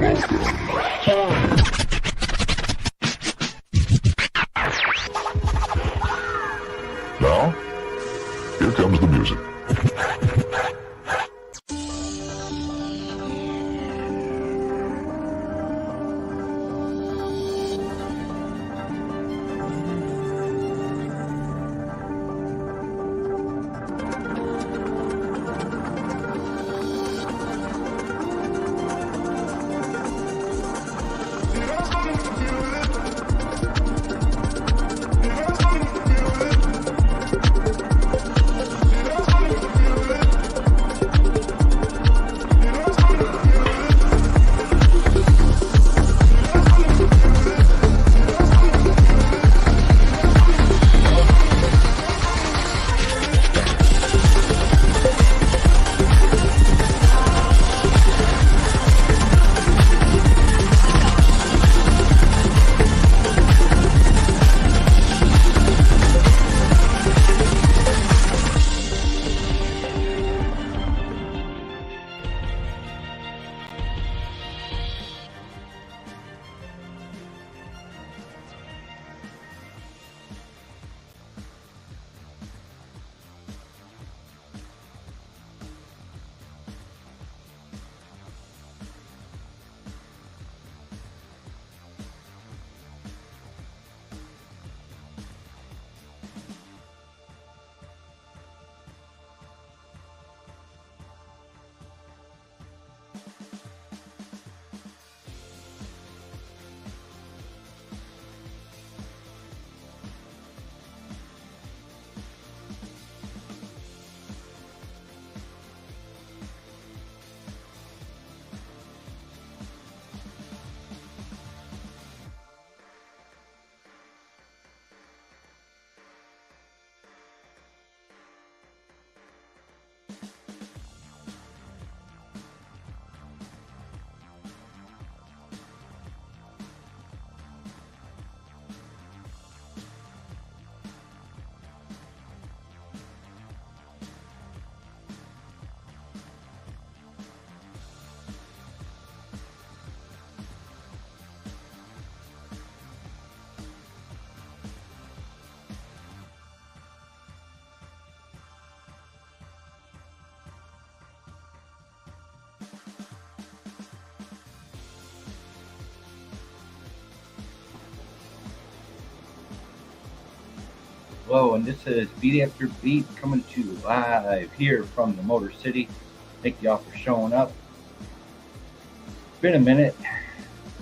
Now, here comes the music. Hello, and this is Beat After Beat coming to you live here from the Motor City. Thank y'all for showing up. It's been a minute.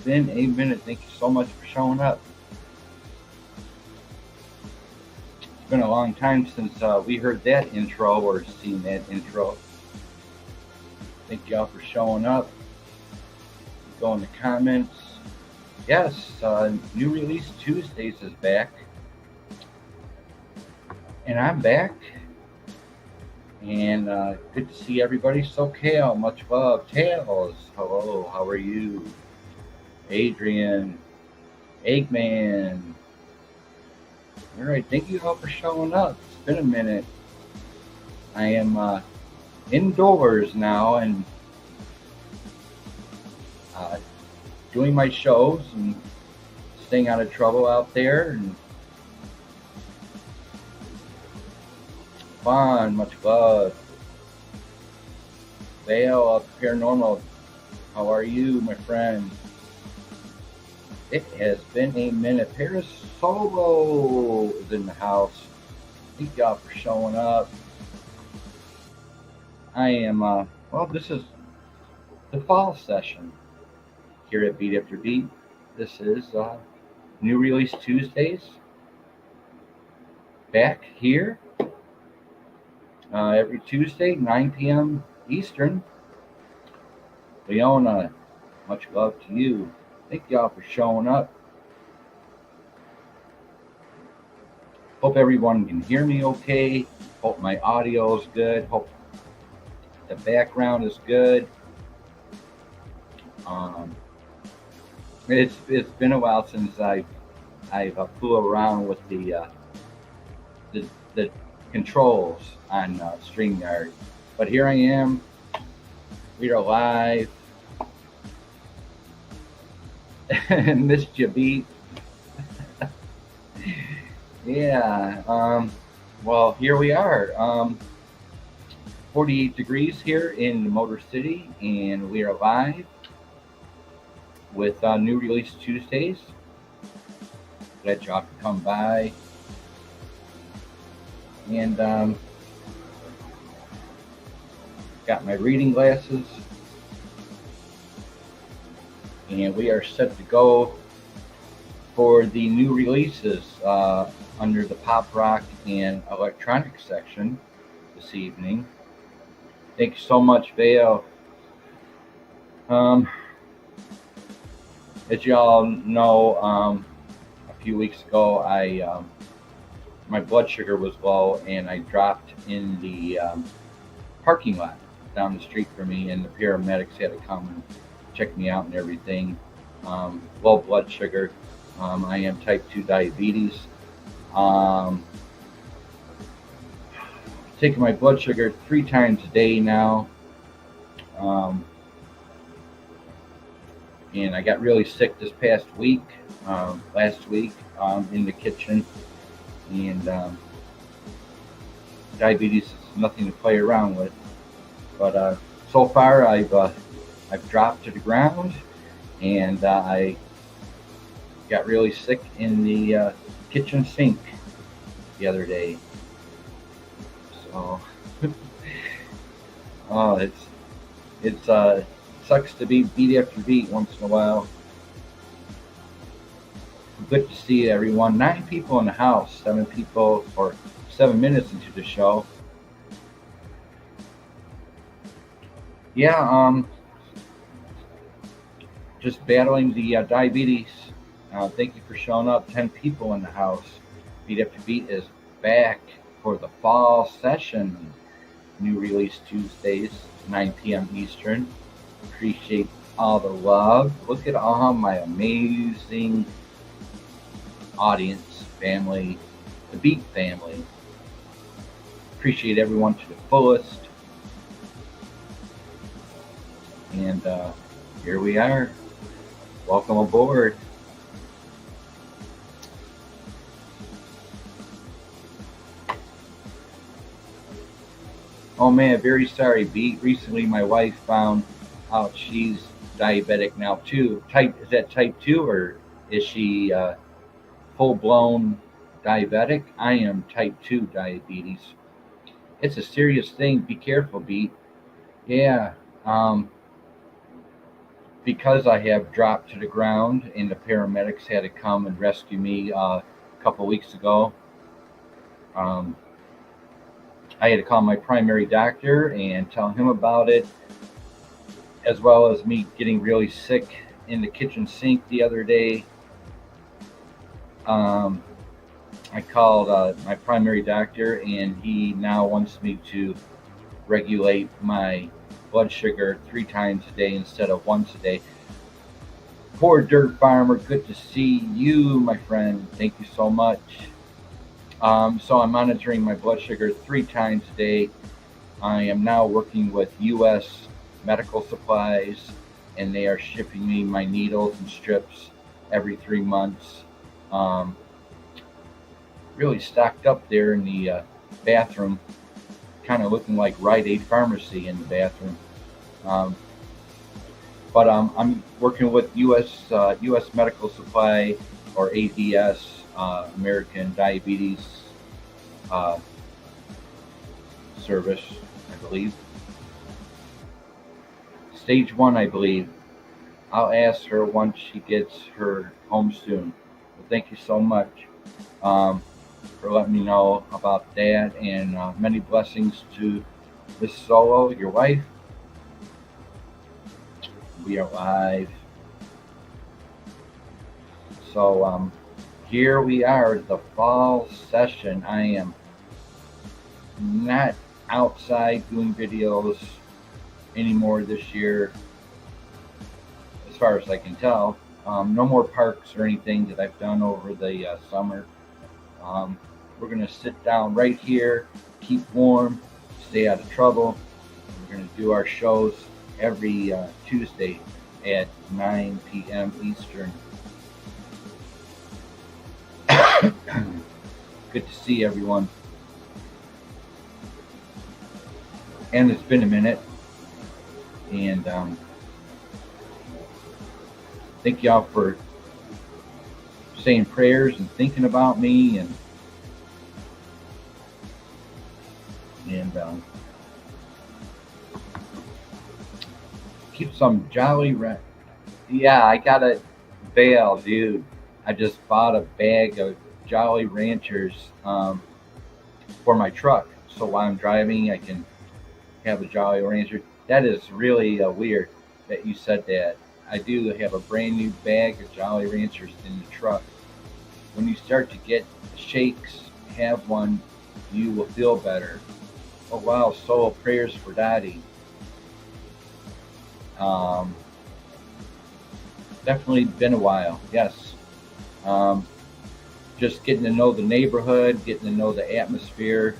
Thank you so much for showing up. It's been a long time since we heard that intro or seen that intro. Thank y'all for showing up. Go in the comments. Yes, new Release Tuesdaze is back. And I'm back, and good to see everybody. So Kale, much love. Tails, hello, how are you? Adrian, Eggman. All right, thank you all for showing up. It's been a minute. I am indoors now and doing my shows and staying out of trouble out there. And Vaughn, much love. Vale of Paranormal, how are you, my friend? It has been a minute. Paris Solo is in the house. Thank y'all for showing up. I am, well, this is the fall session here at Beat After Beat. This is new Release Tuesdaze. Back here. Every Tuesday, 9 p.m. Eastern. Leona, much love to you. Thank y'all for showing up. Hope everyone can hear me okay. Hope my audio is good. Hope the background is good. It's been a while since I've fooled around with the controls on StreamYard, but here I am. We are live. Missed you, Beat. Yeah. Well, here we are. 48 degrees here in Motor City, and we are live with new Release Tuesdays. Glad y'all could come by. And got my reading glasses. And we are set to go for the new releases under the pop rock and electronic section this evening. Thank you so much, Vale. As y'all know, a few weeks ago, my blood sugar was low, and I dropped in the parking lot down the street from me, and the paramedics had to come and check me out and everything. Low blood sugar. I am type 2 diabetes. Taking my blood sugar 3 times a day now. And I got really sick this past week, last week, in the kitchen. And diabetes is nothing to play around with. But so far, I've dropped to the ground, and I got really sick in the kitchen sink the other day. So, oh, it's sucks to be beat after beat once in a while. Good to see everyone. 9 people in the house, 7 people, or 7 minutes into the show. Yeah, just battling the diabetes. Thank you for showing up. 10 people in the house. Beat After Beat is back for the fall session. New Release Tuesdays, 9 p.m. Eastern. Appreciate all the love. Look at all my amazing audience, family, the Beat family. Appreciate everyone to the fullest. And here we are. Welcome aboard. Oh man, very sorry, Beat. Recently my wife found out she's diabetic now too. Is that type 2, or is she full-blown diabetic? I am type 2 diabetes. It's a serious thing. Be careful, Beat. Yeah. Because I have dropped to the ground, and the paramedics had to come and rescue me a couple weeks ago. I had to call my primary doctor and tell him about it, as well as me getting really sick in the kitchen sink the other day. I called my primary doctor, and he now wants me to regulate my blood sugar 3 times a day instead of once a day. Poor Dirt Farmer, good to see you, my friend. Thank you so much. So I'm monitoring my blood sugar 3 times a day. I am now working with U.S. Medical Supplies, and they are shipping me my needles and strips every 3 months. Really stocked up there in the bathroom, kind of looking like Rite Aid Pharmacy in the bathroom. But I'm working with U.S. Medical Supply, or ADS, American Diabetes Service, I believe. Stage 1, I believe. I'll ask her once she gets her home soon. But thank you so much for letting me know about that, and many blessings to Miss Solo, your wife. We are live. So here we are, the fall session. I am not outside doing videos anymore this year, as far as I can tell. No more parks or anything that I've done over the summer. We're going to sit down right here, keep warm, stay out of trouble. We're going to do our shows every Tuesday at 9 p.m. Eastern. Good to see everyone. And it's been a minute. And thank y'all for saying prayers and thinking about me and keep some Jolly Yeah, I got a bale, dude. I just bought a bag of Jolly Ranchers for my truck, so while I'm driving, I can have a Jolly Rancher. That is really weird that you said that. I do have a brand new bag of Jolly Ranchers in the truck. When you start to get shakes, have one, you will feel better. Oh wow, so prayers for Daddy. Definitely been a while, yes. Just getting to know the neighborhood, getting to know the atmosphere.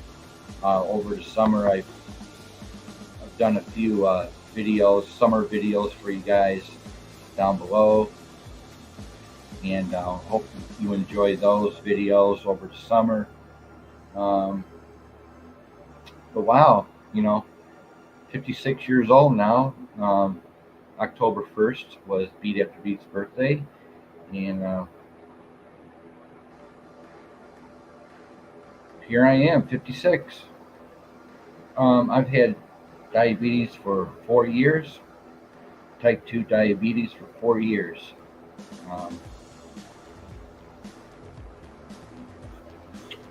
Over the summer, I've done a few videos, summer videos for you guys down below. And hope you enjoy those videos over the summer. But wow, 56 years old now. October 1st was Beat After Beat's birthday. And here I am, 56. I've had diabetes for 4 years, type 2 diabetes for 4 years.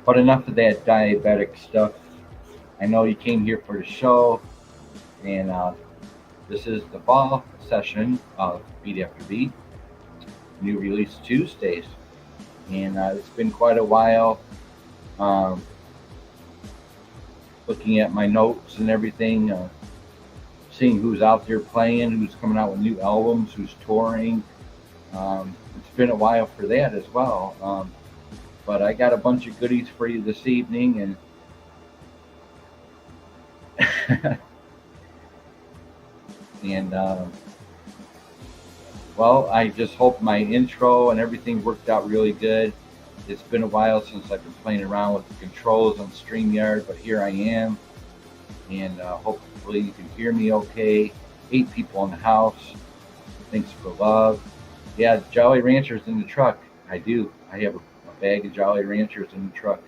But enough of that diabetic stuff. I know you came here for the show, and this is the fall session of Beat After Beat, new Release Tuesdaze. And it's been quite a while. Looking at my notes and everything, seeing who's out there playing, who's coming out with new albums, who's touring. It's been a while for that as well. But I got a bunch of goodies for you this evening, and well, I just hope my intro and everything worked out really good. It's been a while since I've been playing around with the controls on StreamYard, but here I am, and hopefully you can hear me okay. 8 people in the house. Thanks for love. Yeah, Jolly Ranchers in the truck. I do. I have a bag of Jolly Ranchers in the truck.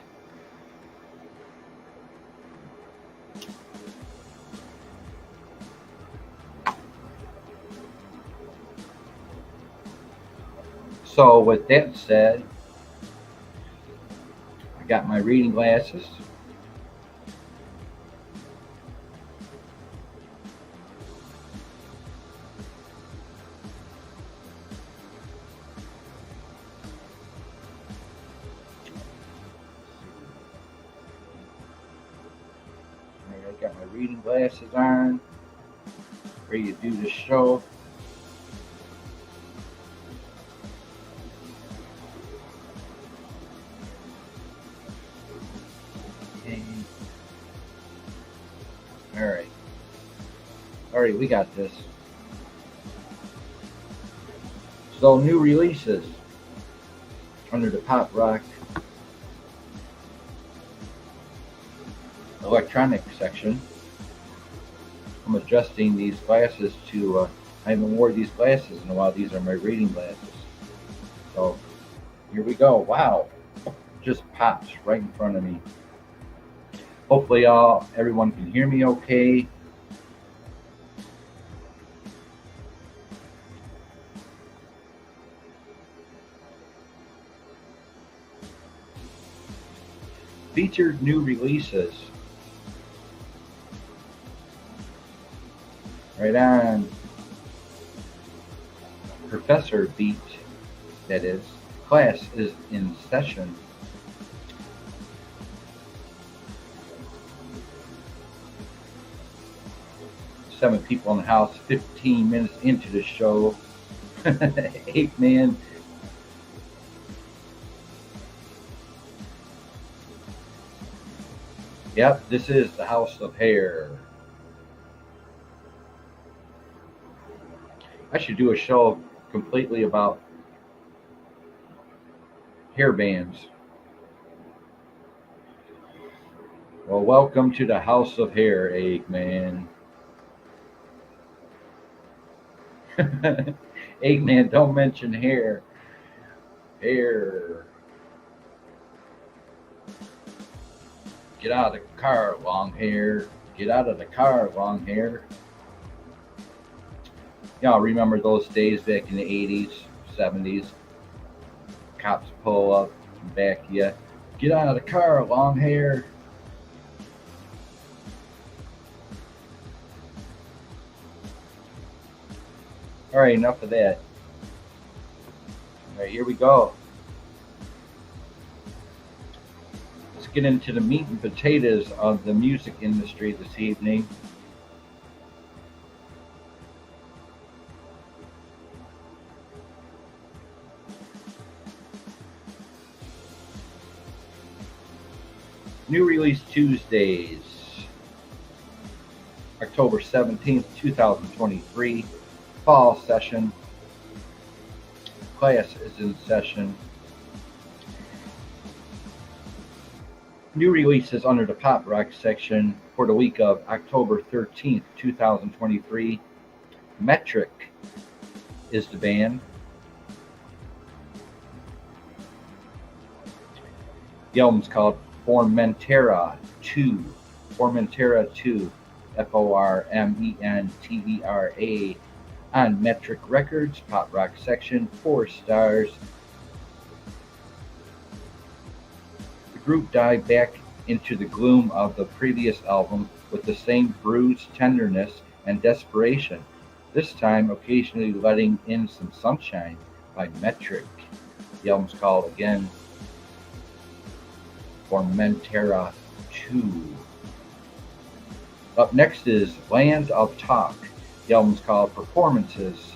So with that said, I got my reading glasses. I got my reading glasses on, ready to do the show. All right, we got this. So new releases under the pop rock electronic section. I'm adjusting these glasses to, I haven't worn these glasses in a while. These are my reading glasses. So here we go. Wow, just pops right in front of me. Hopefully everyone can hear me okay. Featured new releases. Right on. Professor Beat, that is. Class is in session. Seven people in the house, 15 minutes into the show. 8 man. Yep, this is the House of Hair. I should do a show completely about hair bands. Well, welcome to the House of Hair, Eggman. Eggman, don't mention hair. Hair. Get out of the car, long hair. Get out of the car, long hair. Y'all remember those days back in the 80s, 70s? Cops pull up and back you. Get out of the car, long hair. All right, enough of that. All right, here we go. Let's get into the meat and potatoes of the music industry this evening. New Release Tuesdaze, October 17th, 2023, fall session. Class is in session. New releases under the pop rock section for the week of October 13th, 2023. Metric is the band. The album's called Formentera 2. Formentera 2. Formentera on Metric Records, pop rock section, 4 stars. The group dived back into the gloom of the previous album with the same bruised tenderness and desperation, this time occasionally letting in some sunshine by Metric. The album's called, again, Formentera 2. Up next is Land of Talk. The album's called Performances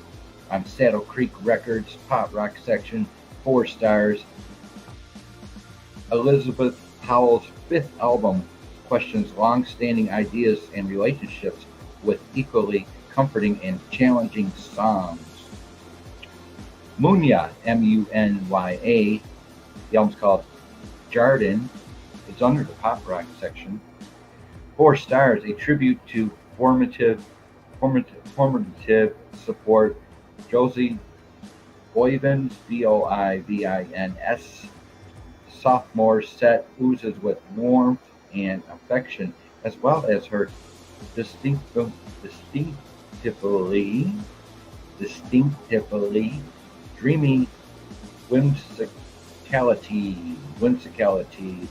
on Saddle Creek Records, pop rock section, 4 stars. Elizabeth Howell's 5th album questions long-standing ideas and relationships with equally comforting and challenging songs. Munya, M-U-N-Y-A, the album's called Jardin. It's under the pop rock section. 4 stars, a tribute to formative support. Josie Boivins, Boivins. Sophomore set oozes with warmth and affection, as well as her distinctively dreamy whimsicality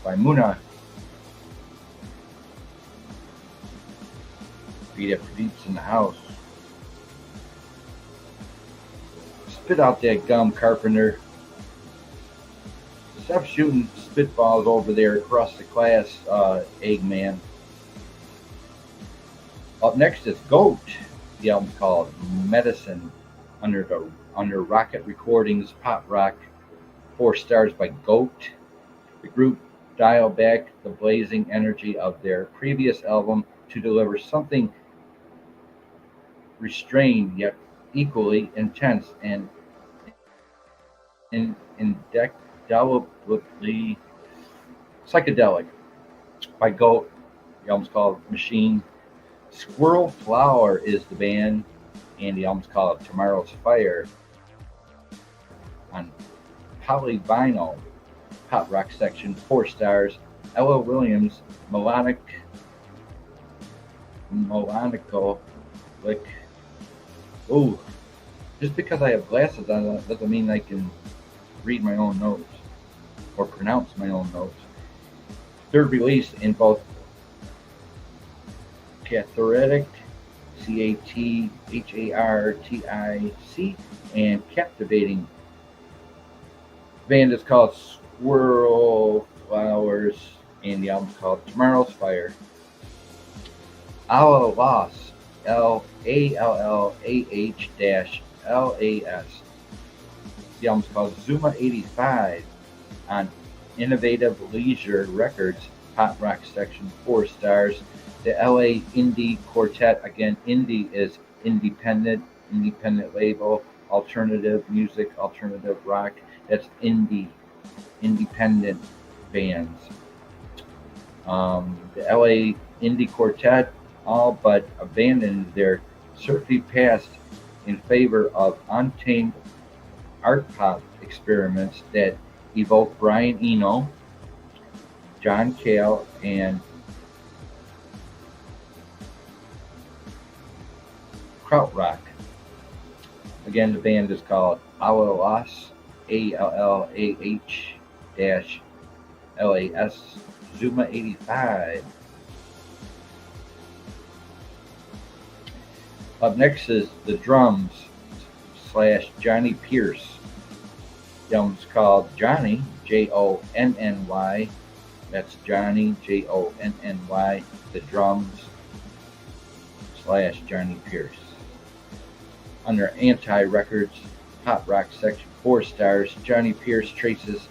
by Muna. BEATAFTERBEAT's in the house. Spit out that gum, Carpenter. Stop shooting spitballs over there across the class, Eggman. Up next is Goat. The album's called Medicine under Rocket Recordings, pop rock, 4 stars by Goat. The group dialed back the blazing energy of their previous album to deliver something restrained yet equally intense and indelibly psychedelic by Goat. The album's called Machine. Squirrel Flower is the band, and the album's called Tomorrow's Fire on Polyvinyl, pop rock section, 4 stars. Ella Williams, melodical lick. Ooh, just because I have glasses on doesn't mean I can read my own notes or pronounce my own notes. 3rd release in both Cathartic, Cathartic, and Captivating. The band is called Squirrel Flowers, and the album's called Tomorrow's Fire. Allallas, Allallah-LAS. The album's called Zuma 85 on Innovative Leisure Records, pop rock section, 4 stars. The LA Indie Quartet, again, indie is independent, independent label, alternative music, alternative rock. That's independent bands. The LA Indie Quartet all but abandoned their surfy past in favor of untamed art pop experiments that evoke Brian Eno, John Cale, and krautrock. Again, the band is called Alllas, ALLAH-LAS, Zuma 85. Up next is the drums / Johnny Pierce. The album's called Johnny, Jonny. That's Johnny, Jonny. The drums / Johnny Pierce. Under Anti Records, pop rock section, 4 stars. Johnny Pierce traces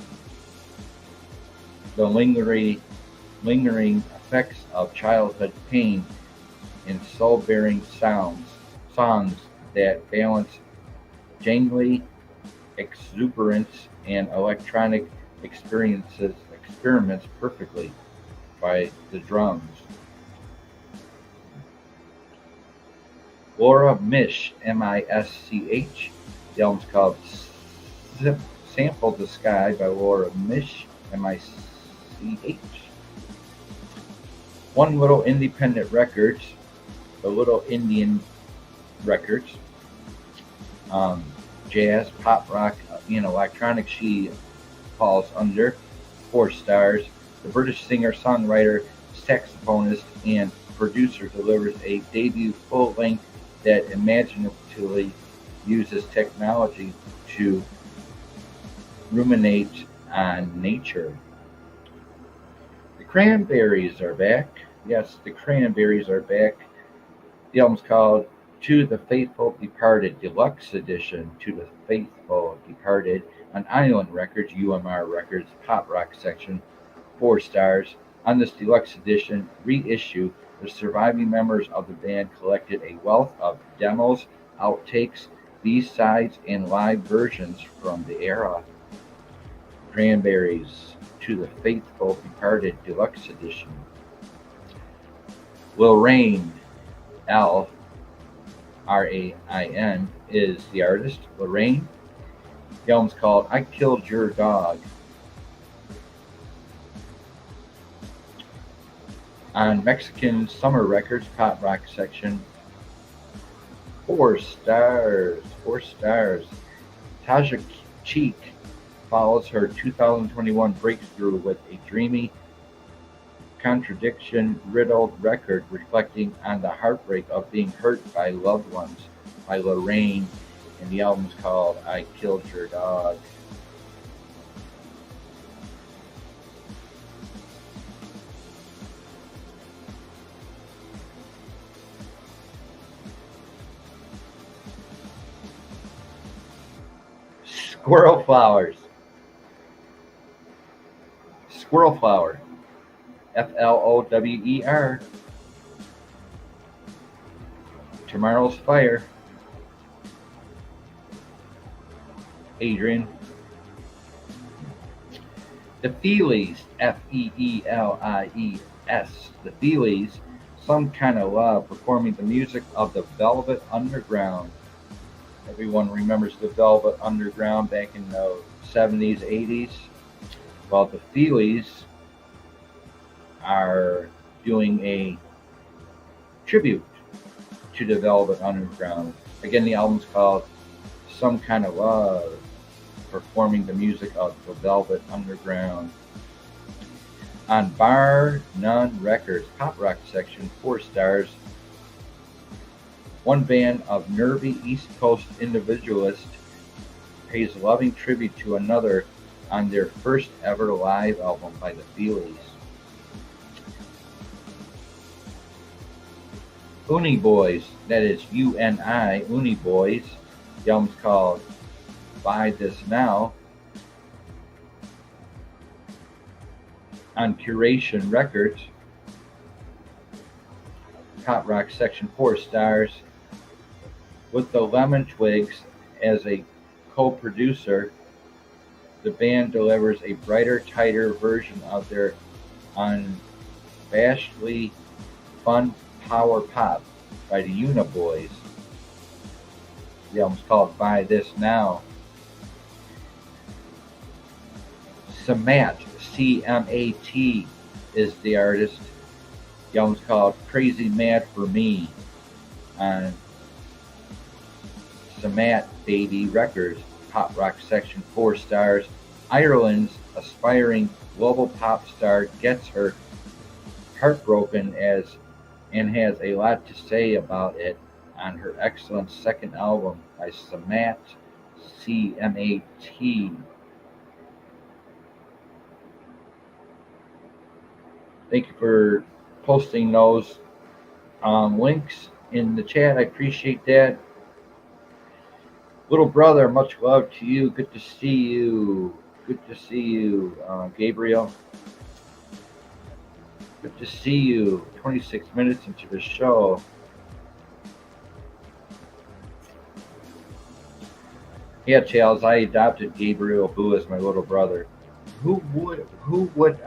the lingering effects of childhood pain in soul-bearing songs that balance jangly exuberance and electronic experiments perfectly by the drums. Laura Misch, M-I-S-C-H. The album's called Sample the Sky by Laura Misch, M-I-C-H. One Little Independent Records, the Little Indian Records, jazz, pop rock, and electronic. She falls under 4 stars. The British singer, songwriter, saxophonist, and producer delivers a debut full-length that imaginatively uses technology to ruminate on nature. The Cranberries are back. Yes, the Cranberries are back. The album's called To the Faithful Departed, Deluxe Edition, To the Faithful Departed, on Island Records, UMR Records, pop rock section, 4 stars. On this deluxe edition reissue, the surviving members of the band collected a wealth of demos, outtakes, B-sides, and live versions from the era. Cranberries, To the Faithful Departed, Deluxe Edition. Lorraine, L-R-A-I-N, is the artist. Lorraine. The album's called I Killed Your Dog. On Mexican Summer Records, pop rock section, 4 stars. 4 stars. Taja Cheek follows her 2021 breakthrough with a dreamy, contradiction-riddled record reflecting on the heartbreak of being hurt by loved ones, by Lorraine, and the album's called I Killed Your Dog. Squirrel Flowers. Squirrel Flower. Flower. Tomorrow's Fire. Adrian. The Feelies. F-E-E-L-I-E-S. The Feelies. Some Kind of Love, performing the music of the Velvet Underground. Everyone remembers the Velvet Underground back in the 70s, 80s. Well, the Feelies are doing a tribute to the Velvet Underground. Again, the album's called Some Kind of Love, performing the music of the Velvet Underground. On Bar None Records, pop rock section, 4 stars. One band of nervy East Coast individualists pays loving tribute to another on their first ever live album by the Feelies. Uni Boys, that is U-N-I, Uni Boys. The album's called Buy This Now. On Curation Records, pop rock section, 4 stars. With the Lemon Twigs as a co-producer, the band delivers a brighter, tighter version of their unabashedly fun power pop by the Uniboys. The album's called Buy This Now. Samat, C-M-A-T, is the artist. The album's called Crazy Mad for Me on Samat Baby Records, pop rock section, 4 stars. Ireland's aspiring global pop star gets her heartbroken and has a lot to say about it on her excellent second album by Samat, C-M-A-T. Thank you for posting those links in the chat. I appreciate that. Little brother, much love to you. Good to see you. Good to see you, Gabriel. Good to see you. 26 minutes into the show. Yeah, Charles, I adopted Gabriel Boo as my little brother. Who would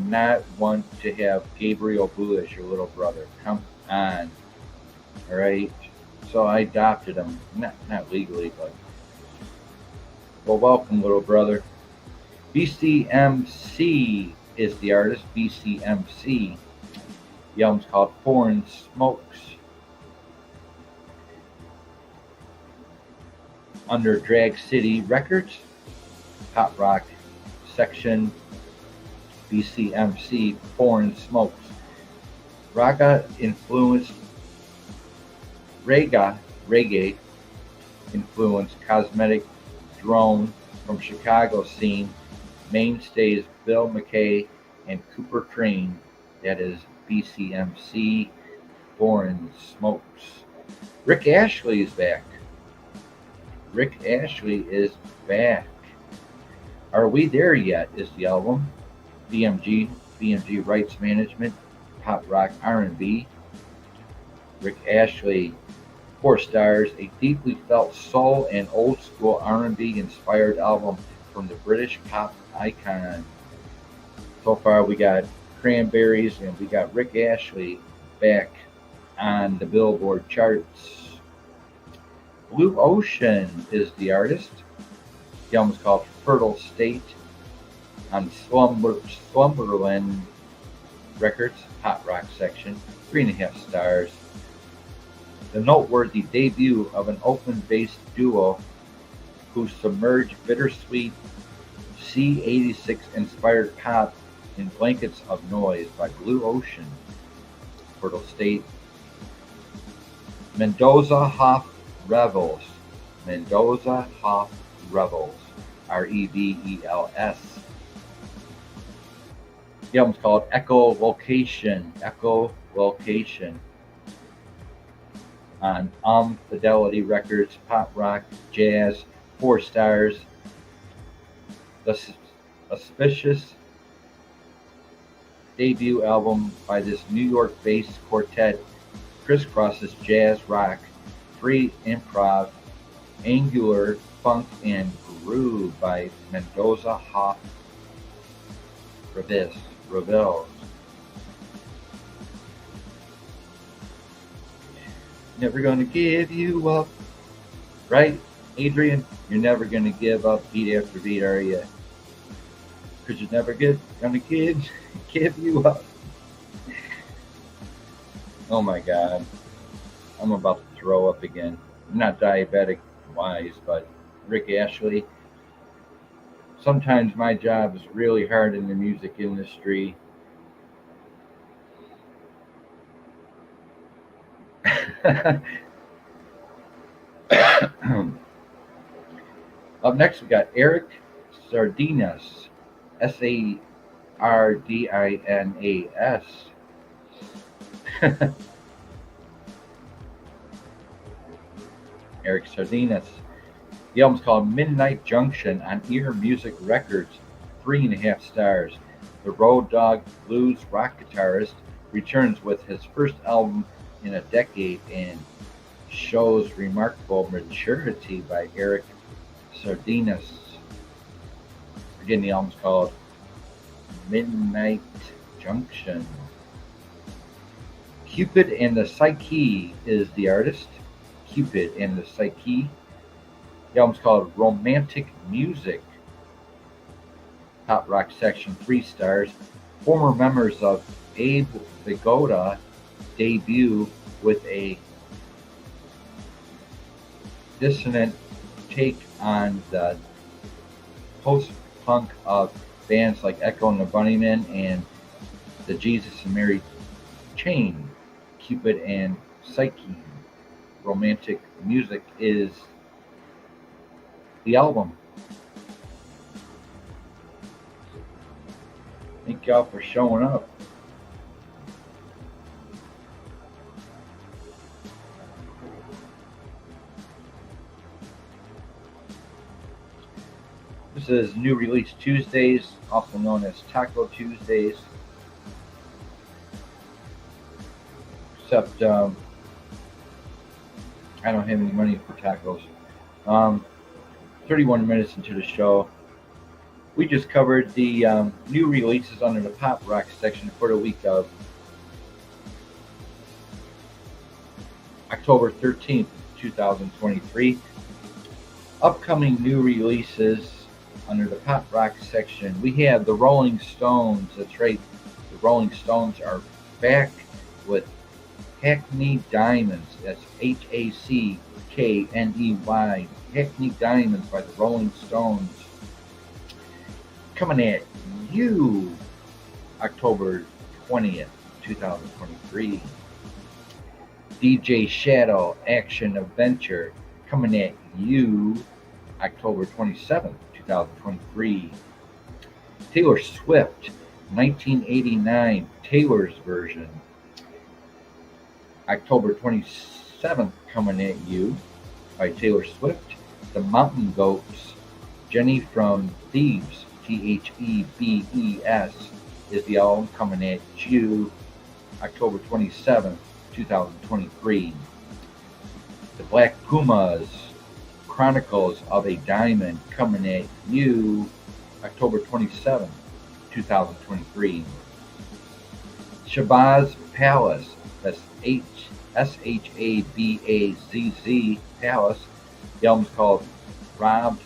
not want to have Gabriel Boo as your little brother? Come on. All right. So I adopted him, not legally, but well, welcome, little brother. BCMC is the artist. BCMC. The album's called Foreign Smokes. Under Drag City Records, pop rock section. BCMC, Foreign Smokes. Reggae influenced Cosmetic Drone from Chicago scene mainstays Bill McKay and Cooper Crane. That is BCMC, Foreign Smokes. Rick Ashley is back. Rick Ashley is back. Are We There Yet is the album. BMG Rights Management, pop rock R&B. Rick Ashley, 4 stars, a deeply felt soul and old school R&B inspired album from the British pop icon. So far we got Cranberries and we got Rick Ashley back on the Billboard charts. Blue Ocean is the artist. The album's called Fertile State on Slumberland Records, pop rock section, 3.5 stars. The noteworthy debut of an open-bass duo who submerge bittersweet C86 inspired pop in blankets of noise by Blue Ocean. Fertile State. Mendoza Hoff Revels. Mendoza Hoff Revels. Revels. The album's called Echolocation. Echolocation. On Fidelity Records, pop rock, jazz, 4 stars. The auspicious debut album by this New York-based quartet crisscrosses jazz, rock, free improv, angular, funk, and groove by Mendoza Hoff Revels. Never gonna give you up, right, Adrian? You're never gonna give up beat after beat, are you? Because you're never gonna give you up. Oh my God, I'm about to throw up again. I'm not diabetic wise, but Rick Ashley. Sometimes my job is really hard in the music industry. Up next, we got Eric Sardinas, Sardinas. Eric Sardinas. The album's called Midnight Junction on Ear Music Records, 3.5 stars. The Road Dogg blues rock guitarist returns with his first album in a decade and Shows Remarkable Maturity by Eric Sardinas. Again, the album's called Midnight Junction. Cupid and the Psyche is the artist. Cupid and the Psyche. The album's called Romantic Music. Pop rock section, 3 stars. Former members of Abe Vigoda debut with a dissonant take on the post-punk of bands like Echo and the Bunnymen and the Jesus and Mary Chain. Cupid and Psyche. Romantic Music is the album. Thank y'all for showing up. This is New Release Tuesdays, also known as Taco Tuesdays. Except I don't have any money for tacos. 31 minutes into the show. We just covered the new releases under the pop rock section for the week of October 13th, 2023. Upcoming new releases under the pop rock section. We have the Rolling Stones. That's right. The Rolling Stones are back with Hackney Diamonds. That's Hackney. Hackney Diamonds by the Rolling Stones. Coming at you October 20th, 2023. DJ Shadow Action Adventure coming at you October 27th, 2023. Taylor Swift 1989 Taylor's version. October 27th coming at you by Taylor Swift. The Mountain Goats, Jenny from Thebes, Thebes is the album coming at you October 27th, 2023. The Black Pumas, Chronicles of a Diamond coming at you October 27th, 2023. Shabazz Palace, that's Shabazz Palace. The album's called Robbed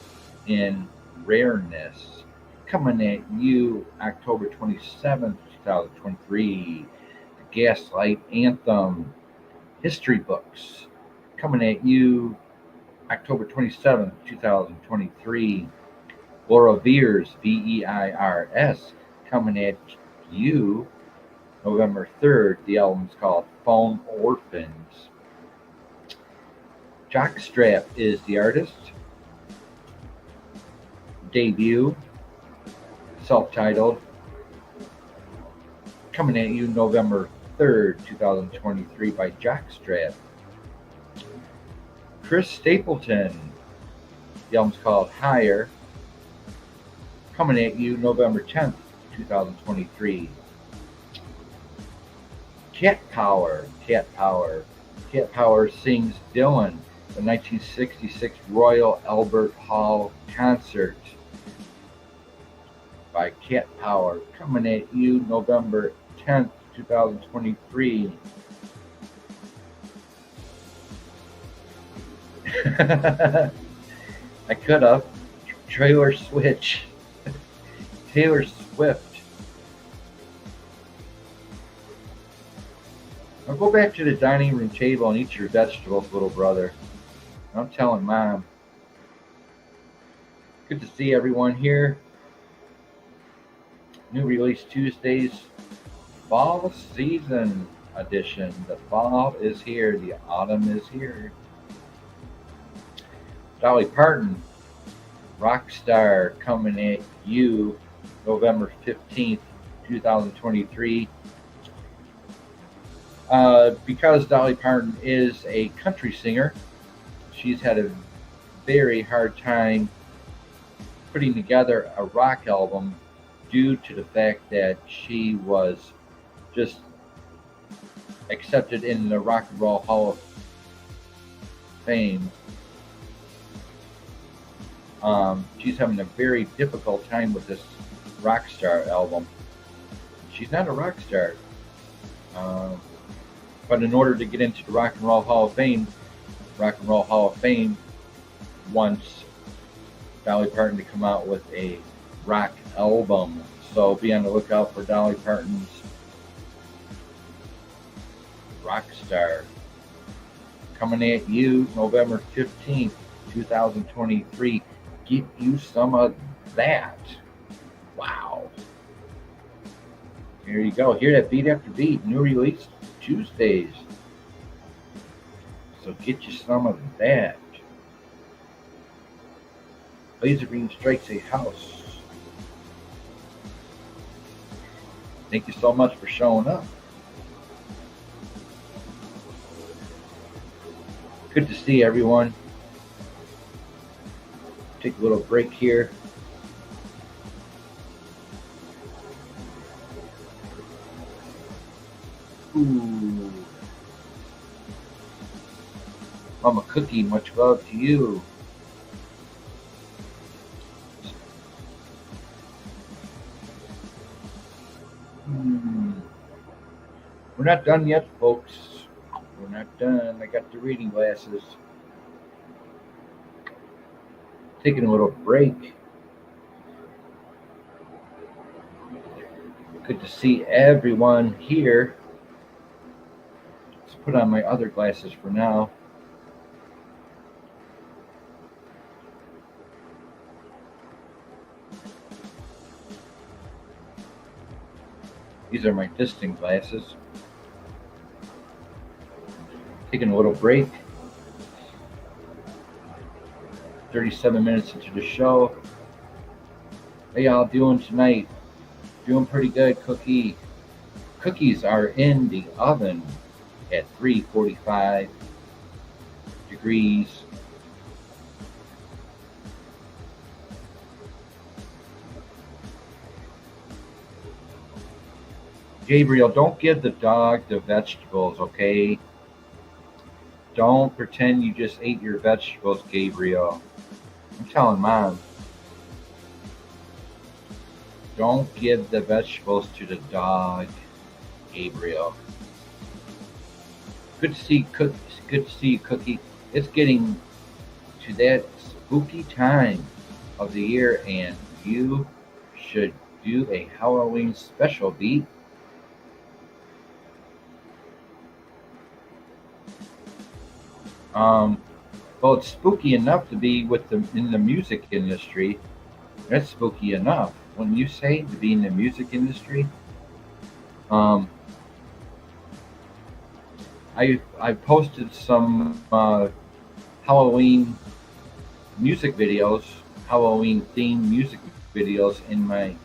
in Rareness. Coming at you October 27th, 2023. The Gaslight Anthem, History Books. Coming at you October 27th, 2023. Laura Veers, Veirs, coming at you November 3rd. The album's called Phone Orphans. Jockstrap is the artist. Debut, self-titled, coming at you November 3rd, 2023 by Jockstrap. Chris Stapleton, the album's called Higher, coming at you November 10th, 2023. Cat Power sings Dylan, the 1966 Royal Albert Hall concert by Cat Power, coming at you November 10th, 2023. I could have. Taylor Swift. Now go back to the dining room table and eat your vegetables, little brother. I'm telling Mom. Good to see everyone here. New Release Tuesdays, fall season edition. The fall is here. The autumn is here. Dolly Parton, Rockstar, coming at you November 15th, 2023. Because Dolly Parton is a country singer, she's had a very hard time putting together a rock album due to the fact that she was just accepted in the Rock and Roll Hall Fame. She's having a very difficult time with this Rockstar album. She's not a rock star. But in order to get into the Rock and Roll Hall of Fame wants Dolly Parton to come out with a rock album. So be on the lookout for Dolly Parton's Rockstar. Coming at you November 15th, 2023. Get you some of that. Wow. Here you go. Hear that beat after beat. New Release Tuesdaze. So get you some of that. Laser Beam Strikes a House. Thank you so much for showing up. Good to see everyone. Take a little break here. Ooh. Mama Cookie, much love to you. We're not done yet, folks. We're not done. I got the reading glasses. Taking a little break. Good to see everyone here. Let's put on my other glasses for now. These are my distant glasses. Taking a little break. 37 minutes into the show. How y'all doing tonight? Doing pretty good, Cookie. Cookies are in the oven at 345 degrees. Gabriel, don't give the dog the vegetables, okay? Don't pretend you just ate your vegetables, Gabriel. I'm telling Mom. Don't give the vegetables to the dog, Gabriel. Good to see you, Cookie. It's getting to that spooky time of the year, and you should do a Halloween special, beat. Well, it's spooky enough to be in the music industry. That's spooky enough. When you say to be in the music industry, I posted some Halloween music videos, Halloween themed music videos in my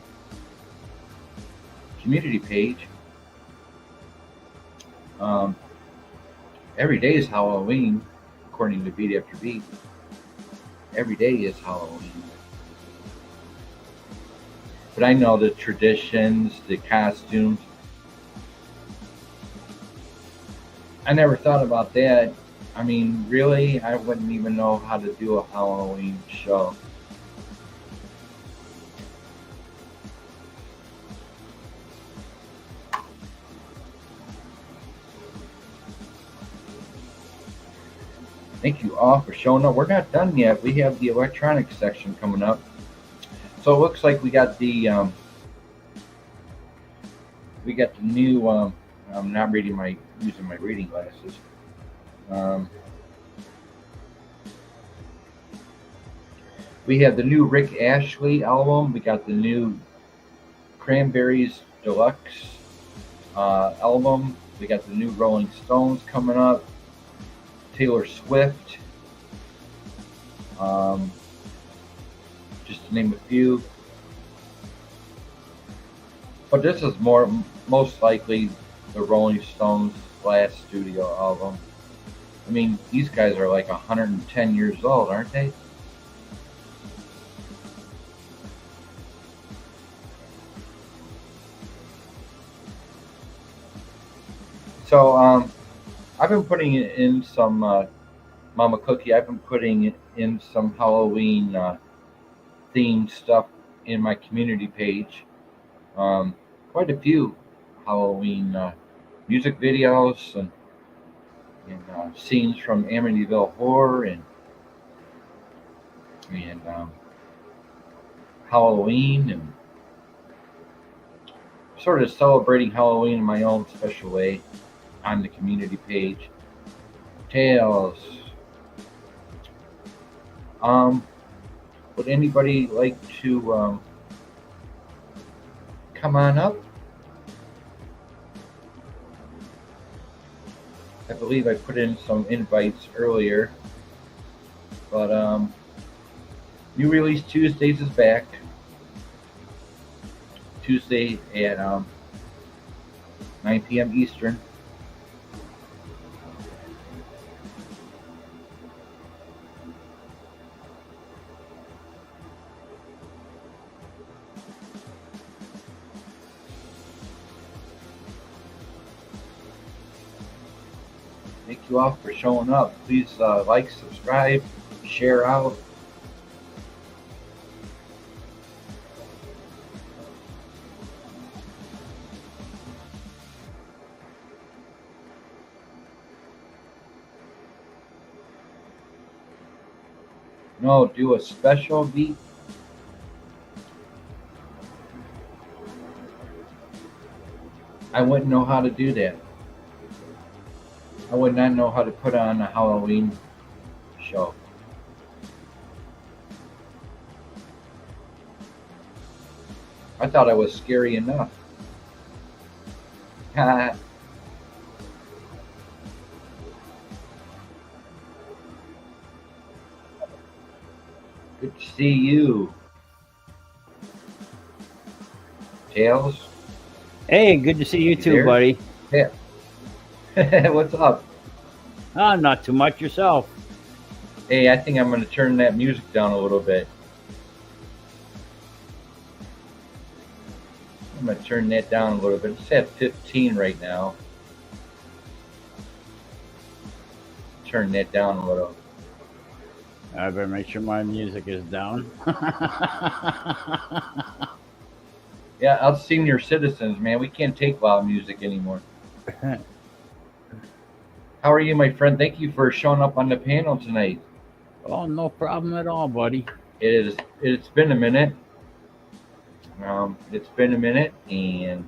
community page. Every day is Halloween, according to Beat After Beat. Every day is Halloween. But I know the traditions, the costumes. I never thought about that. I mean, really, I wouldn't even know how to do a Halloween show. Thank you all for showing up. We're not done yet. We have the electronics section coming up. So it looks like we got the new. I'm not using my reading glasses. We have the new Rick Ashley album. We got the new Cranberries Deluxe album. We got the new Rolling Stones coming up. Taylor Swift, just to name a few. But this is most likely the Rolling Stones' last studio album. I mean, these guys are like 110 years old, aren't they? So, I've been putting in some Mama Cookie, I've been putting in some Halloween themed stuff in my community page. Quite a few Halloween music videos and scenes from Amityville Horror and Halloween and sort of celebrating Halloween in my own special way on the community page. Tales. Would anybody like to come on up? I believe I put in some invites earlier, but New Release Tuesdaze is back. Tuesday at 9 p.m. Eastern. Thank you all for showing up. Please like, subscribe, share out. No, do a special beat. I wouldn't know how to do that. I would not know how to put on a Halloween show. I thought I was scary enough. Good to see you. Tails? Hey, good to see you too, there? buddy. Yeah. What's up? Not too much yourself. Hey, I think I'm going to turn that music down a little bit. I'm going to turn that down a little bit. It's at 15 right now. Turn that down a little. I better make sure my music is down. Yeah, us senior citizens, man, we can't take loud music anymore. How are you, my friend? Thank you for showing up on the panel tonight. Oh, no problem at all, buddy. It's been a minute. It's been a minute, and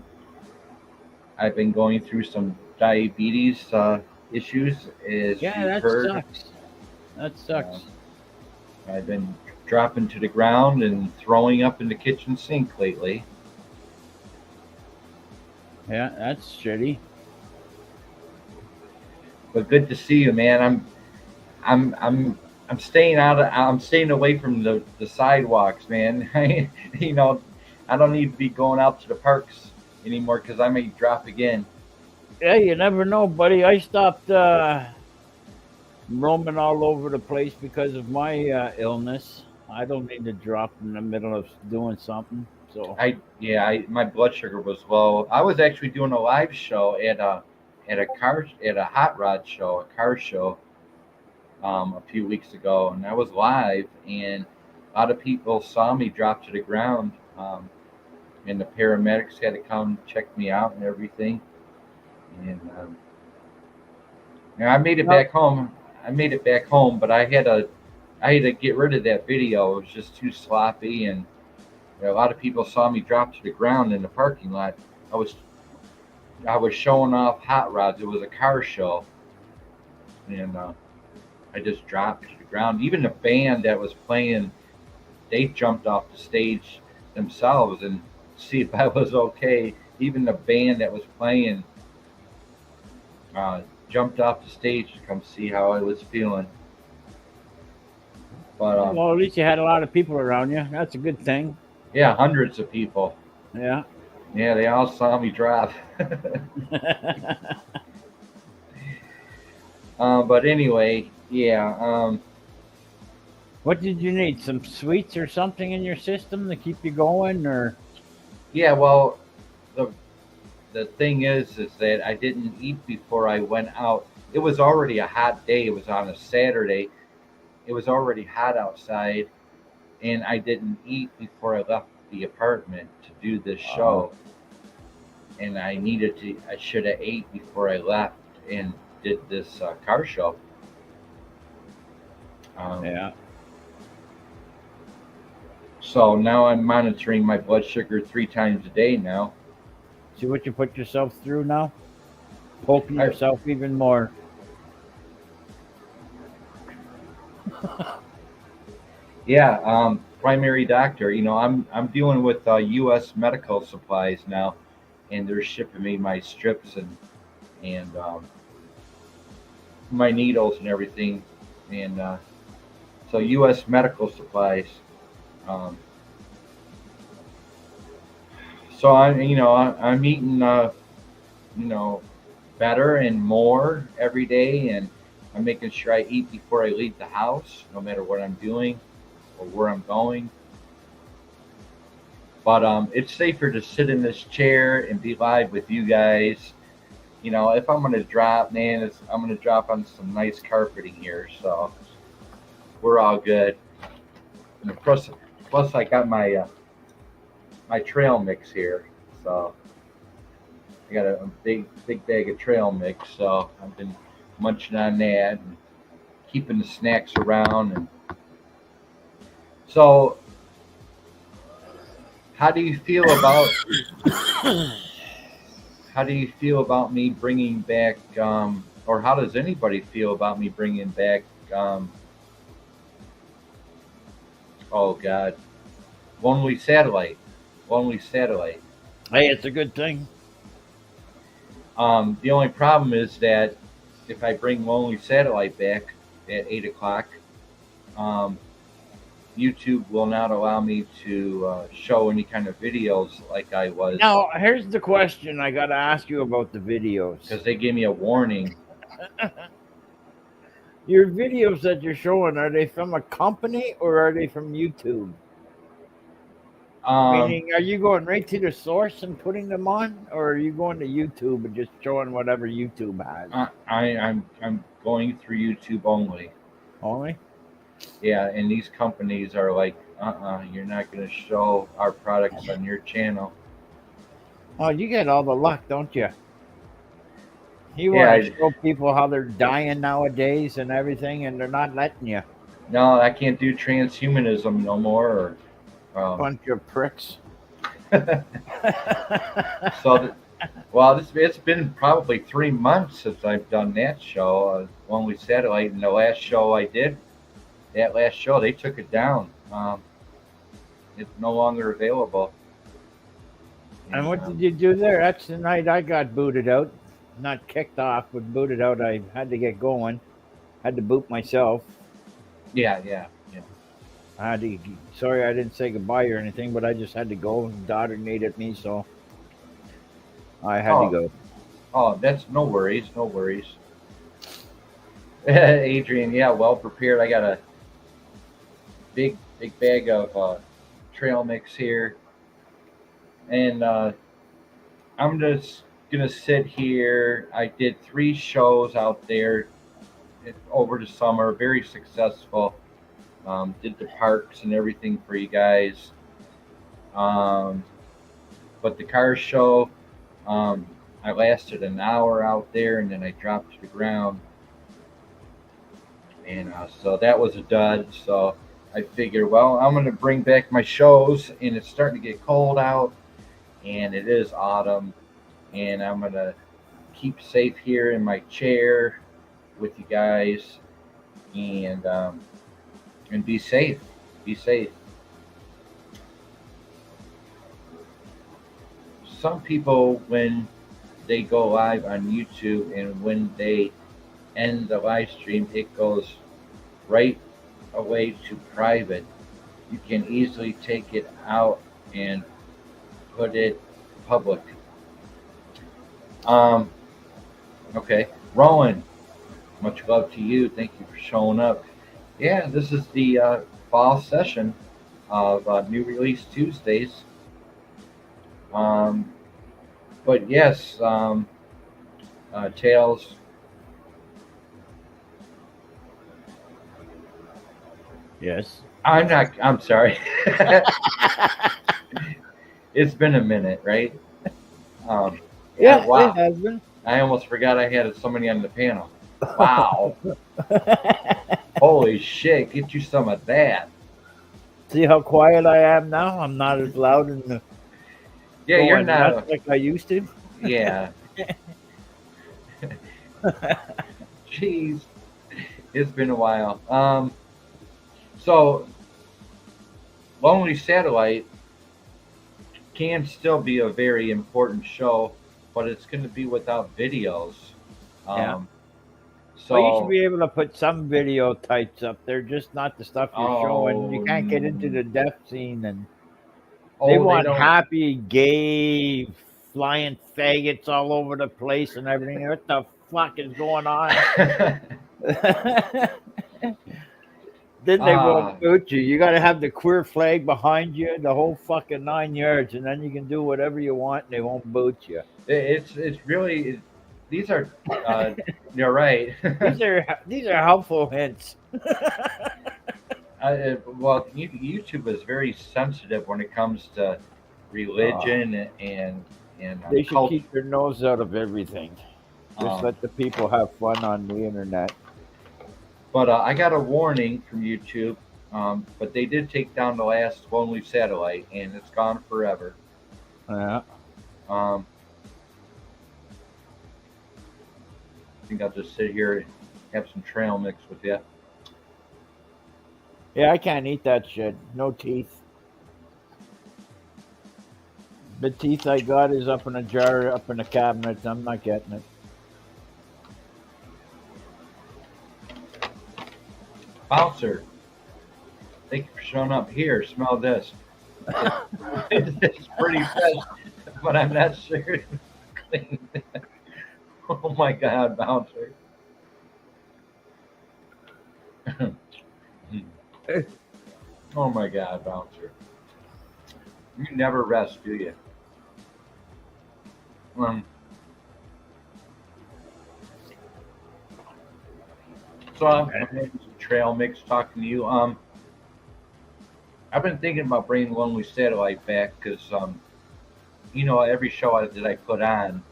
I've been going through some diabetes issues, as Yeah, you've that heard. sucks. That sucks. I've been dropping to the ground and throwing up in the kitchen sink lately. Yeah, that's shitty. But good to see you, man. I'm staying I'm staying away from the sidewalks, man. I don't need to be going out to the parks anymore because I may drop again. Yeah, you never know, buddy. I stopped roaming all over the place because of my illness. I don't need to drop in the middle of doing something. So My blood sugar was low. I was actually doing a live show at a hot rod show, a car show, a few weeks ago, and I was live, and a lot of people saw me drop to the ground, and the paramedics had to come check me out and everything. And I made it back home. But I had to get rid of that video. It was just too sloppy, and a lot of people saw me drop to the ground in the parking lot. I was showing off hot rods. It was a car show, and I just dropped to the ground. Even the band that was playing, they jumped off the stage themselves and see if I was okay. Even the band that was playing jumped off the stage to come see how I was feeling. But well, at least you had a lot of people around you. That's a good thing. Yeah, hundreds of people. Yeah. Yeah, they all saw me drop. But anyway, yeah. What did you need? Some sweets or something in your system to keep you going, or? Yeah, well, the thing is that I didn't eat before I went out it was already a hot day. It was on a Saturday. It was already hot outside, and I didn't eat before I left the apartment to do this Oh, show. And I needed to. I should have ate before I left and did this car show. Um, yeah. so now I'm monitoring my blood sugar 3 times a day now. See what you put yourself through now? Poking I, yourself even more. yeah, primary doctor. I'm dealing with U.S. medical supplies now, and they're shipping me my strips and my needles and everything, and so U.S. medical supplies. Um, so I'm eating you know better and more every day, and I'm making sure I eat before I leave the house, no matter what I'm doing or where I'm going. But it's safer to sit in this chair and be live with you guys. If I'm gonna drop, man, I'm gonna drop on some nice carpeting here, so we're all good. And plus I got my trail mix here, so I got a big bag of trail mix. So I've been munching on that and keeping the snacks around. And so, how do you feel about how do you feel about me bringing back, or how does anybody feel about me bringing back? Um, oh God, Lonely Satellite, Lonely Satellite. Hey, it's a good thing. The only problem is that if I bring Lonely Satellite back at 8 o'clock, um, YouTube will not allow me to show any kind of videos like I was, Now, here's the question I got to ask you about the videos. because they gave me a warning. Your videos that you're showing, are they from a company or are they from YouTube? Um, Meaning, are you going right to the source and putting them on, or are you going to YouTube and just showing whatever YouTube has? I'm going through YouTube only. Only? Yeah, and these companies are like, you're not going to show our products on your channel. Oh, you get all the luck, don't you? You Yeah, want to show people how they're dying nowadays and everything, and they're not letting you. no, I can't do transhumanism no more. Bunch of pricks. So, well, it's been probably 3 months since I've done that show, Lonely Satellite, and the last show I did, that last show, they took it down. It's no longer available. And what Um, did you do there? That's the night I got booted out. Not kicked off, but booted out. I had to get going. Had to boot myself. yeah, yeah, yeah. I had to. Sorry, I didn't say goodbye or anything, but I just had to go. Daughter needed me, so I had to Oh, go. oh, that's no worries, no worries. Adrian, yeah, well prepared. I got a big bag of trail mix here, and I'm just gonna sit here. I did 3 shows out there over the summer, very successful. Did the parks and everything for you guys. Um, but the car show, um, I lasted an hour out there, and then I dropped to the ground, and so that was a dud. So I figured, well, I'm gonna bring back my shows, and it's starting to get cold out, and it is autumn, and I'm gonna keep safe here in my chair with you guys, and be safe. Be safe. Some people, when they go live on YouTube and when they end the live stream, it goes right away to private. You can easily take it out and put it public. Um, okay, Rowan, much love to you. Thank you for showing up. Yeah, this is the fall session of New Release Tuesdays. But yes, Tails, Yes. I'm sorry. It's been a minute, right? Yeah, Yeah, it wow. has been. I almost forgot I had somebody on the panel. Wow. Holy shit, get you some of that. See how quiet I am now? I'm not as loud and Yeah, you're going not nuts a, like I used to. yeah. Jeez. It's been a while. So Lonely Satellite can still be a very important show, but it's going to be without videos. Yeah. Um, Well, you should so, be able to put some video types up there, just not the stuff you're showing. You oh, can't get into the death scene, and they oh, they want don't. happy, gay, flying faggots all over the place and everything. What the fuck is going on? Then they won't Ah, boot you. You got to have the queer flag behind you, the whole fucking 9 yards, and then you can do whatever you want, and they won't boot you. it's really these are you're right. These are helpful hints. Well, YouTube is very sensitive when it comes to Uh, religion and they should culture. keep their nose out of everything. Just Um, let the people have fun on the internet. but I got a warning from YouTube. But they did take down the last Lonely Satellite, and it's gone forever. Yeah. Um, I think I'll just sit here and have some trail mix with you. Yeah, I can't eat that shit. No teeth. The teeth I got is up in a jar, up in a cabinet. I'm not getting it. Bouncer, thank you for showing up here. Smell this. It's pretty fresh, but I'm not sure it's clean. Oh my God, Bouncer. Oh my God, Bouncer. You never rest, do you? Um, so I'm making some trail mix talking to you. I've been thinking about bringing Lonely Satellite back because, every show that I put on,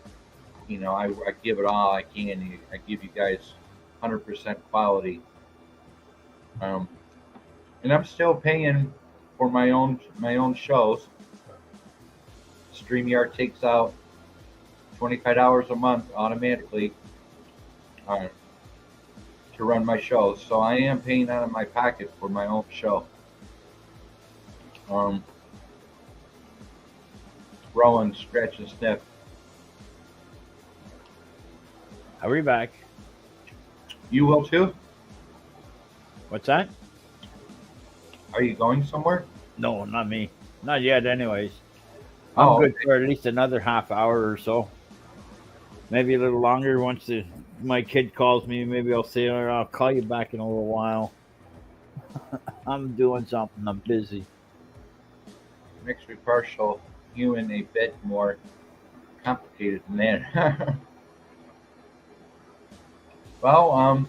I give it all I can. I give you guys 100% quality. Um, and I'm still paying for my own shows. StreamYard takes out $25 a month automatically uh, to run my shows, so I am paying out of my pocket for my own show. Um, Rowan, scratch and sniff. I'll be back. You will too? What's that? Are you going somewhere? No, not me. Not yet, anyways. I'm Oh, good okay. for at least another half hour or so. Maybe a little longer once my kid calls me. Maybe I'll say, "All right, I'll call you back in a little while." I'm doing something. I'm busy. Makes me partial human a bit more complicated than that. Well,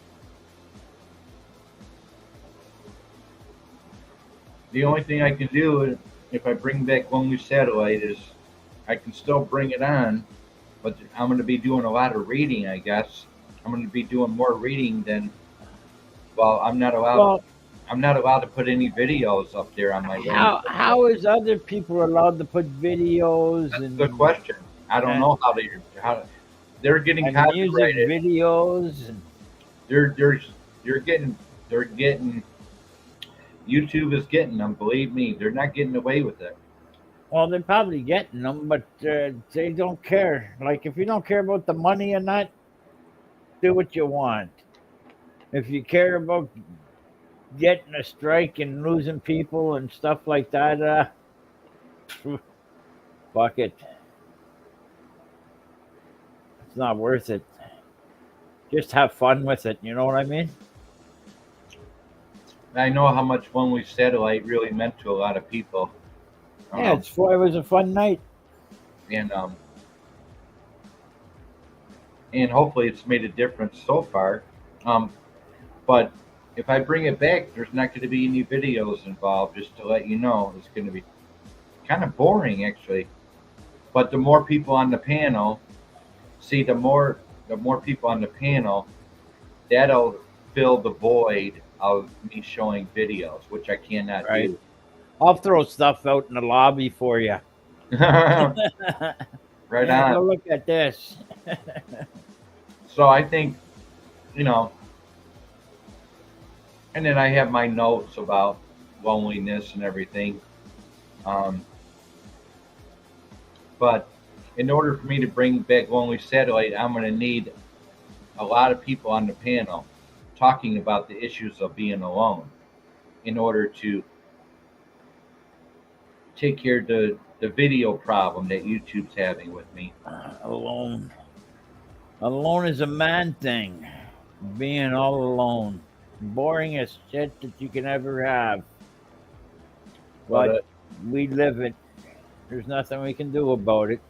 the only thing I can do if I bring back Lonely Satellite is I can still bring it on, but I'm going to be doing a lot of reading, I guess. I'm going to be doing more reading than, well, I'm not allowed. Well, I'm not allowed to put any videos up there on my Lonely Satellite. how is other people allowed to put videos That's a good question. I don't and know how they're getting and music copyrighted. videos? And, They're getting YouTube is getting them. Believe me, they're not getting away with it. well, they're probably getting them, but they don't care. Like if you don't care about the money or not, do what you want. If you care about getting a strike and losing people and stuff like that, fuck it. It's not worth it. Just have fun with it. You know what I mean? I know how much Lonely Satellite really meant to a lot of people, Yeah, it was a fun night. and and hopefully it's made a difference so far. But if I bring it back, there's not going to be any videos involved. Just to let you know, it's going to be kind of boring actually. But the more people on the panel, see, the more people on the panel, that'll fill the void of me showing videos, which I cannot Right. do. I'll throw stuff out in the lobby for you. Right Yeah, go on. look at this. So I think, you know, and then I have my notes about loneliness and everything. Um, but in order for me to bring back Lonely Satellite, I'm going to need a lot of people on the panel talking about the issues of being alone in order to take care of the video problem that YouTube's having with me. Alone. Alone is a man thing. Being all alone. Boring as shit that you can ever have. But But we live it. There's nothing we can do about it.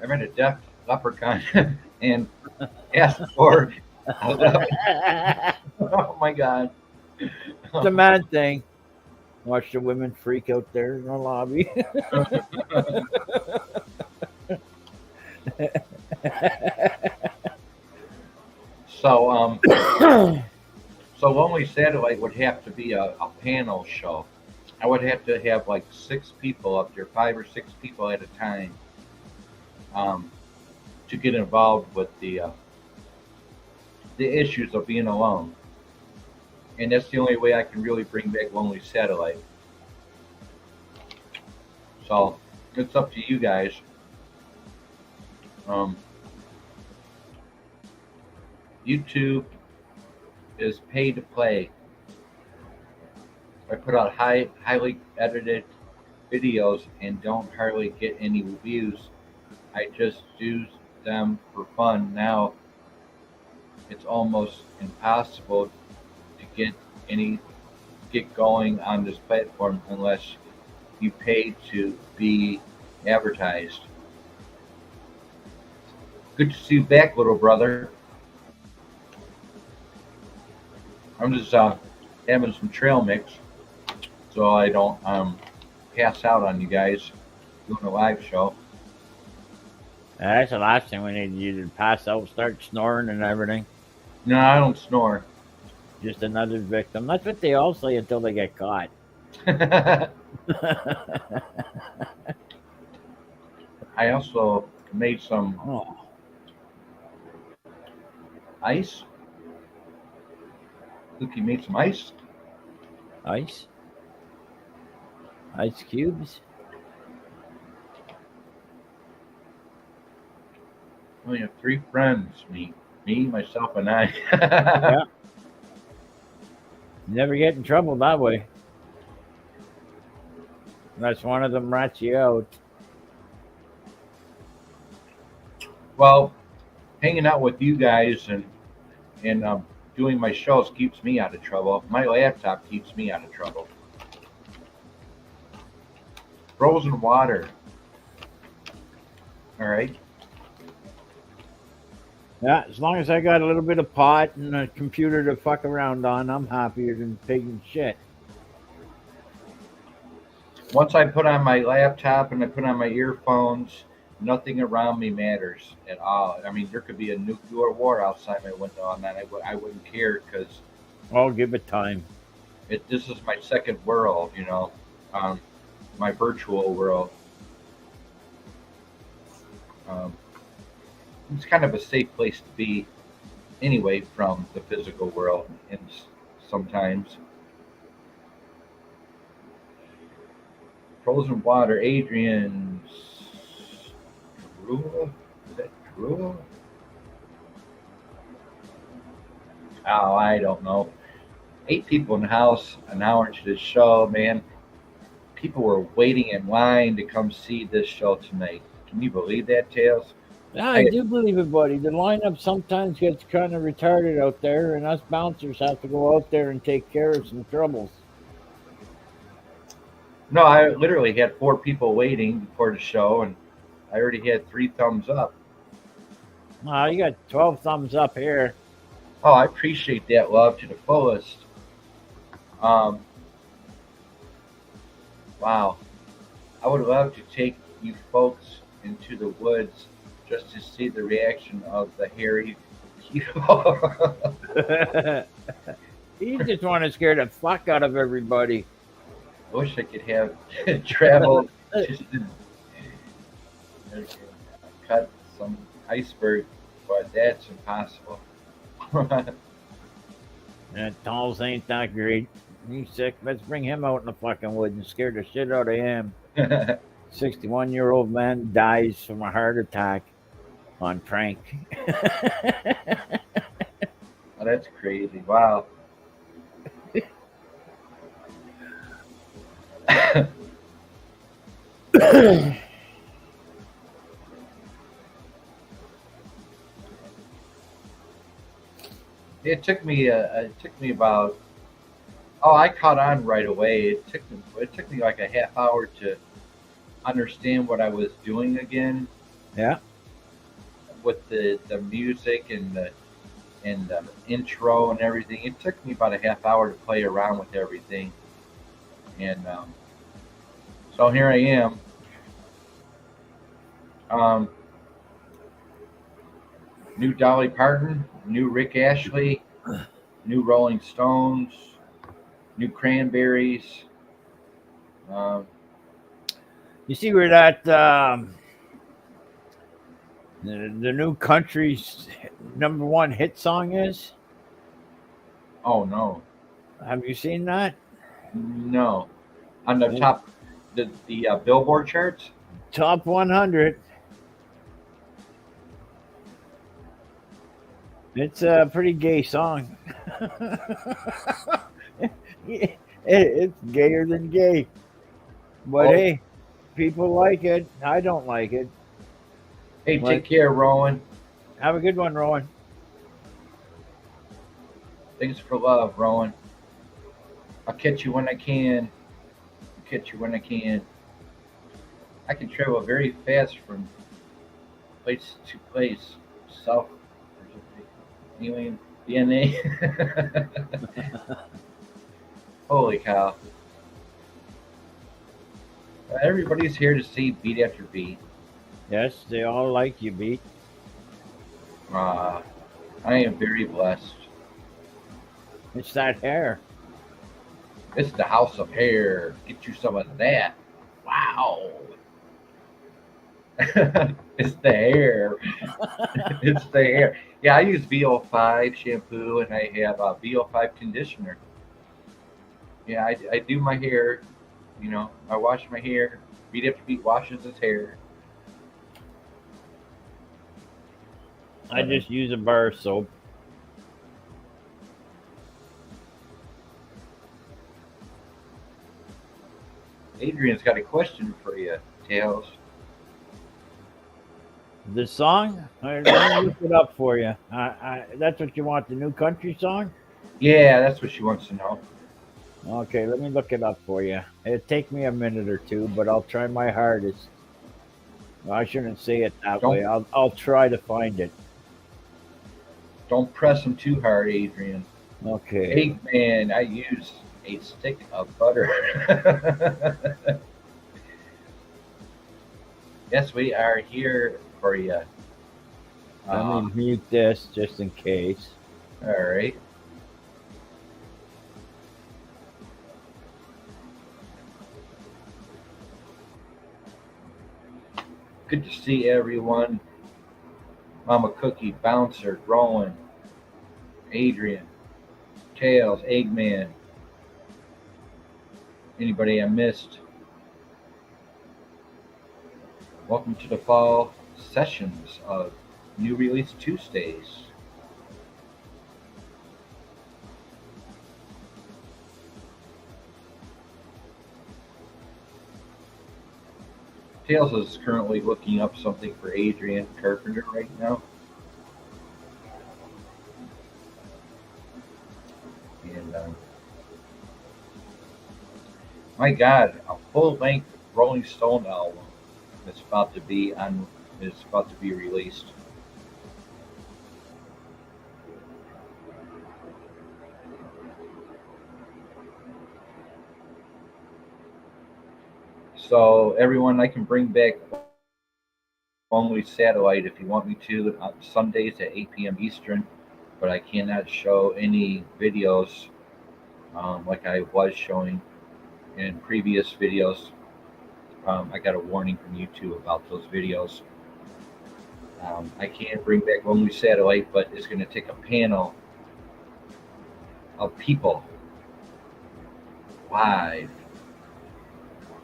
I met a deaf leprechaun and asked for oh my god. It's a man thing. Watch the women freak out there in the lobby. So so Lonely Satellite would have to be a panel show. I would have to have like 6 people up there, 5 or 6 people at a time, um, to get involved with the issues of being alone. And that's the only way I can really bring back Lonely Satellite. So it's up to you guys. Um, YouTube is pay to play. I put out highly edited videos and don't hardly get any views. I just do them for fun. Now it's almost impossible to get going on this platform unless you pay to be advertised. Good to see you back, little brother. I'm just having some trail mix so I don't pass out on you guys doing a live show. That's the last thing we need you to pass out, start snoring and everything. No, I don't snore. Just another victim. That's what they all say until they get caught. I also made some Oh, ice. Luki made some ice. ice? Ice cubes? I only have 3 friends. Me, myself, and I. Yeah. Never get in trouble that way. Unless one of them rats you out. Well, hanging out with you guys and doing my shows keeps me out of trouble. My laptop keeps me out of trouble. Frozen water. All right. Yeah, as long as I got a little bit of pot and a computer to fuck around on, I'm happier than pig and shit. Once I put on my laptop and I put on my earphones, nothing around me matters at all. I mean, there could be a nuclear war outside my window, and I wouldn't care because I'll give it time. this is my second world, my virtual world. Um, it's kind of a safe place to be anyway from the physical world, and sometimes. Frozen water, Adrian's. Drua? Is that Drua? Oh, I don't know. 8 people in the house an hour into the show, man. People were waiting in line to come see this show tonight. Can you believe that, Tails? Yeah, I do believe it, buddy. The lineup sometimes gets kind of retarded out there, and us bouncers have to go out there and take care of some troubles. No, I literally had 4 people waiting before the show, and I already had 3 thumbs up. Oh, you got 12 thumbs up here. Oh, I appreciate that, love, to the fullest. Um, wow. I would love to take you folks into the woods just to see the reaction of the hairy people. You just want to scare the fuck out of everybody. I wish I could have traveled just to cut some iceberg, but that's impossible. That Dolls ain't that great. He's sick. Let's bring him out in the fucking woods and scare the shit out of him. 61-year-old man dies from a heart attack on prank. Oh, that's crazy. Wow. It took me about, oh, I caught on right away. It took me like a half hour to understand what I was doing again Yeah. with the music and the intro and everything. It took me about a half hour to play around with everything, and so here I am. Um, New Dolly Parton, new Rick Ashley, new Rolling Stones, new Cranberries. Um, You see where that the new country's #1 hit song is? oh no, Have you seen that? no, on the top, the Billboard charts. Top 100. It's a pretty gay song. It's gayer than gay. But Oh, hey, people like it. I don't like it. hey, But take care, Rowan. have a good one, Rowan. Thanks for love, Rowan. I'll catch you when I can. I'll catch you when I can. I can travel very fast from place to place. South, alien DNA. Holy cow! Everybody's here to see Beat After Beat. Yes, they all like you, Beat. I am very blessed. It's that hair. It's the House of Hair. Get you some of that. Wow. It's the hair. It's the hair. Yeah, I use VO5 shampoo and I have a VO5 conditioner. Yeah, I do my hair. You know, I wash my hair. Beat After Beat washes his hair. I just use a bar of soap. Adrian's got a question for you, Tails. The song? Let me look it up for you. That's what you want, the new country song? Yeah, that's what she wants to know. Okay, let me look it up for you. It'll take me a minute or two, but I'll try my hardest. Well, I shouldn't say it that way. I'll try to find it. Don't press him too hard, Adrian. Okay. Eggman, I use a stick of butter. Yes, we are here for you. Let me mute this just in case. All right. Good to see everyone. Mama Cookie, Bouncer, Rowan, Adrian, Tails, Eggman. Anybody I missed? Welcome to the fall sessions of New Release Tuesdaze. Tails is currently looking up something for Adrian Carpenter right now. And my God, a full-length Rolling Stone album is about to be released. So everyone, I can bring back only satellite if you want me to on Sundays at 8 p.m. Eastern, but I cannot show any videos like I was showing in previous videos. I got a warning from YouTube about those videos. I can't bring back only satellite, but it's going to take a panel of people live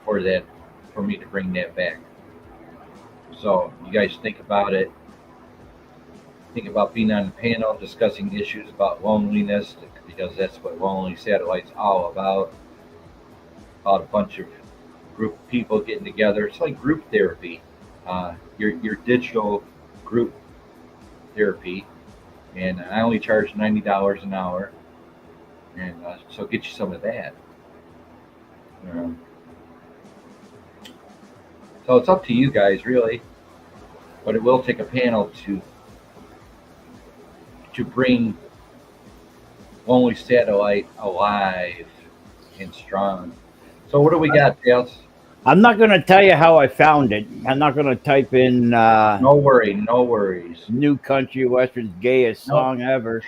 for that, for me to bring that back. So you guys think about it. Think about being on a panel discussing issues about loneliness, because that's what Lonely Satellite's all about. About a bunch of group of people getting together. It's like group therapy, your digital group therapy, and I only charge $90 an hour, and so get you some of that. Um, so it's up to you guys, really, but it will take a panel to bring Lonely Satellite alive and strong. So what do we got, Dales? I'm not going to tell you how I found it. I'm not going to type in No worries. New Country Western's gayest No. song ever.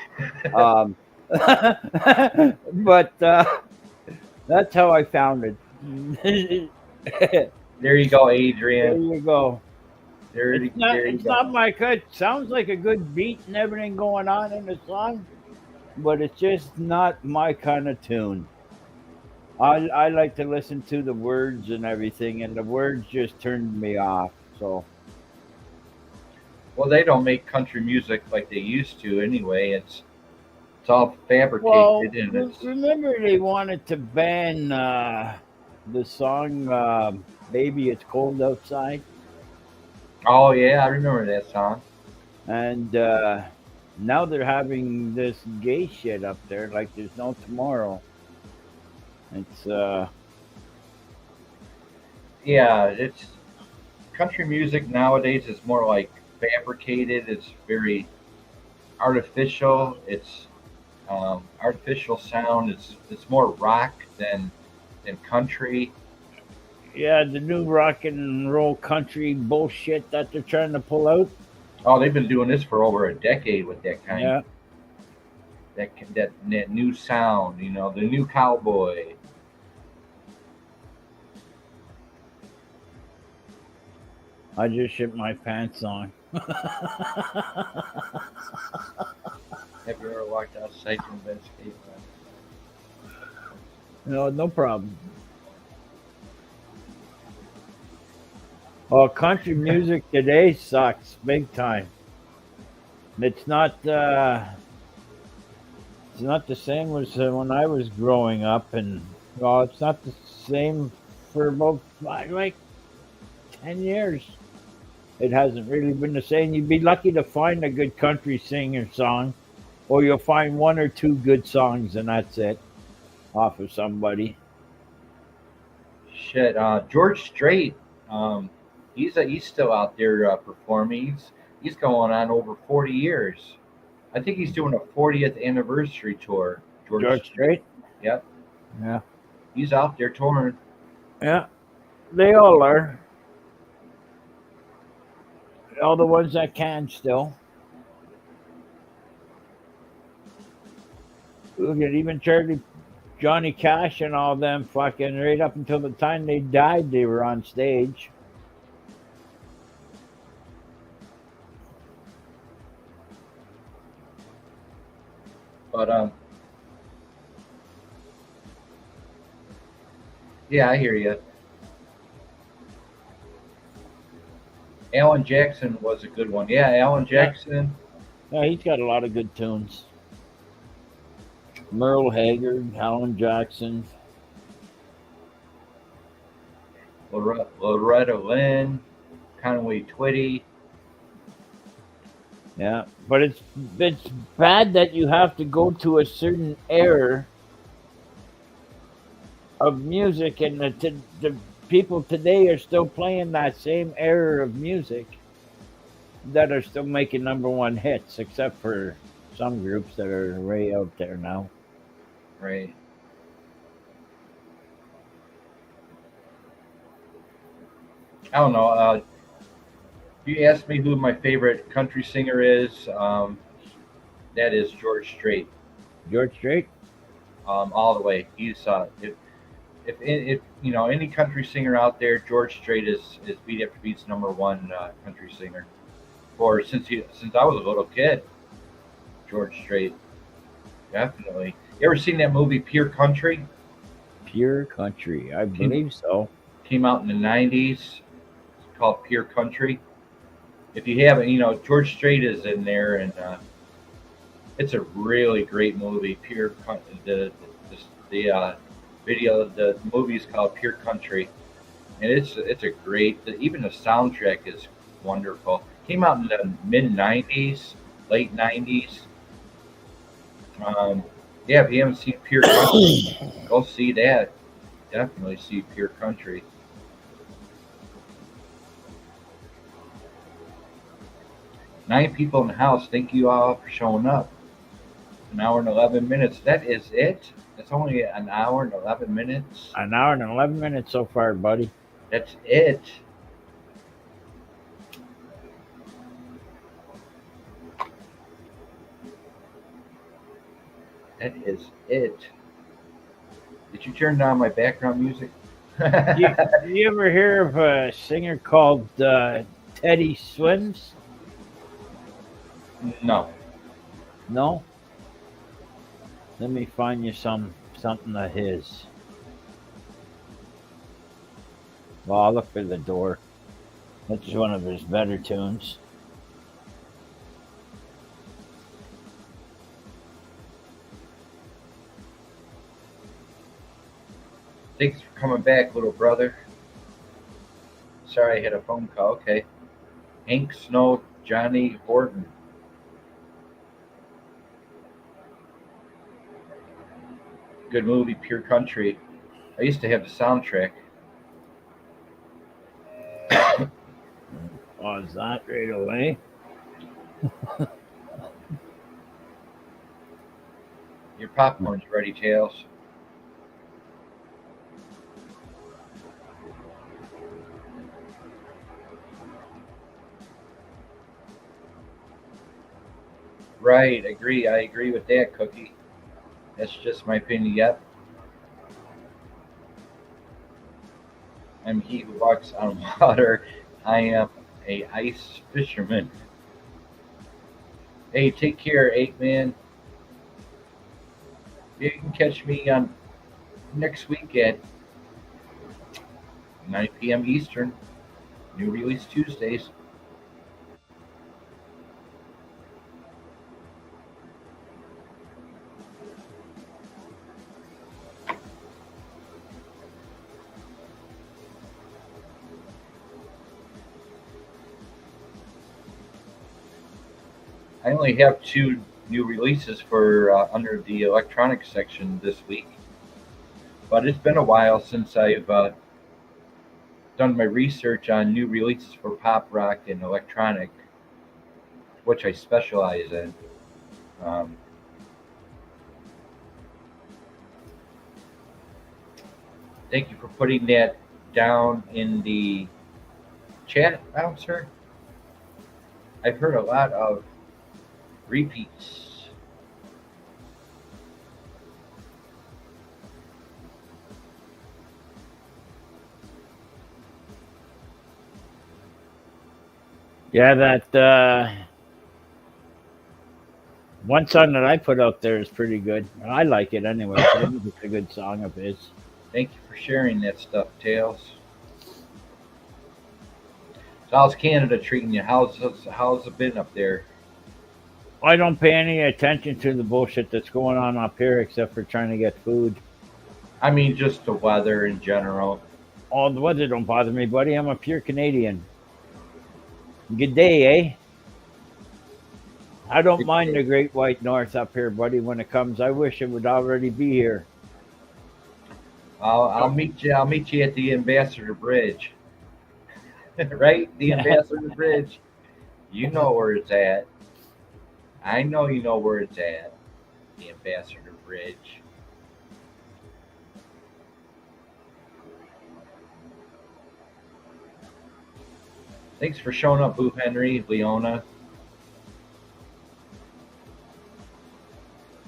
But that's how I found it. There you go, There Adrian. you go. There you It's go. not my cut. Sounds like a good beat and everything going on in the song, but it's just not my kind of tune. I like to listen to the words and everything, and the words just turned me off. So Well, they don't make country music like they used to anyway. It's all fabricated, well, and it's remember they wanted to ban the song "Baby It's Cold Outside," oh yeah, I remember that song. and now they're having this gay shit up there like there's no tomorrow. It's Yeah, it's country music nowadays is more like fabricated. It's very artificial. It's artificial sound. It's more rock than country. yeah, the new rock and roll country bullshit that they're trying to pull out. Oh, they've been doing this for over a decade with that kind Yeah, that new sound. You know, the new cowboy. I just shit my pants on. Have you ever walked outside from Ben's skate? No problem. Oh, country music today sucks big time. It's not. It's not the same as when I was growing up, and well, it's not the same for about like 10 years. It hasn't really been the same. You'd be lucky to find a good country singer song, or you'll find one or two good songs, and that's it, off of somebody. Shit, George Strait, he's still out there performing. He's going on over 40 years. I think he's doing a 40th anniversary tour. George Strait. Yep, Yeah, he's out there touring. yeah, they all are. All the ones that can still. Look at even Johnny Cash and all them fucking right up until the time they died, they were on stage. But yeah, I hear you. Alan Jackson was a good one. Yeah, Alan Jackson. Yeah, he's got a lot of good tunes. Merle Haggard, Alan Jackson. Loretta Lynn, Conway Twitty. Yeah, but it's bad that you have to go to a certain era of music, and the people today are still playing that same era of music that are still making number one hits, except for some groups that are way out there now. Right. I don't know. If you ask me who my favorite country singer is, that is George Strait. George Strait? All the way. He's if you know any country singer out there, George Strait is Beat After Beat's number one country singer. For since I was a little kid, George Strait, definitely. You ever seen that movie Pure Country? Pure country. I Came believe so. came out in the '90s. It's called Pure Country. If you haven't, George Strait is in there, and it's a really great movie. The video, the movie is called Pure Country, and it's a great. Even the soundtrack is wonderful. Came out in the mid '90s, late '90s. Um, yeah, if you haven't seen Pure Country, go see that. Definitely see Pure Country. 9 people in the house. Thank you all for showing up. An hour and 11 minutes. That is it. It's only an hour and 11 minutes. An hour and 11 minutes so far, buddy. That's it. That is it. Did you turn down my background music? You ever hear of a singer called Teddy Swims? No. No? Let me find you something of his. Well, I'll look for the door. That's one of his better tunes. Thanks for coming back, little brother. Sorry I had a phone call. Okay. Hank Snow, Johnny Horton. Good movie, Pure Country. I used to have the soundtrack. Pause that right away. Your popcorn's ready, Tails. Right, agree. I agree with that, Cookie. That's just my opinion. Yep. I'm he who walks on water. I am a ice fisherman. Hey, take care, 8 man. You can catch me on next week at 9 p.m. Eastern. New Release Tuesdays. I only have 2 new releases for under the electronic section this week, but it's been a while since I've done my research on new releases for pop rock and electronic, which I specialize in. Um, Thank you for putting that down in the chat, Bouncer. I've heard a lot of repeats. Yeah, that one song that I put out there is pretty good. I like it anyway. I think it's a good song of his. Thank you for sharing that stuff, Tails. So how's Canada treating you? How's it been up there? I don't pay any attention to the bullshit that's going on up here except for trying to get food. I mean, just the weather in general. Oh, the weather don't bother me, buddy. I'm a pure Canadian. Good day, eh? I don't mind the Great White North up here, buddy. When it comes, I wish it would already be here. I'll meet you. I'll meet you at the Ambassador Bridge. Right, the Ambassador Bridge. You know where it's at. I know you know where it's at. The Ambassador Bridge. Thanks for showing up, Boo Henry, Leona.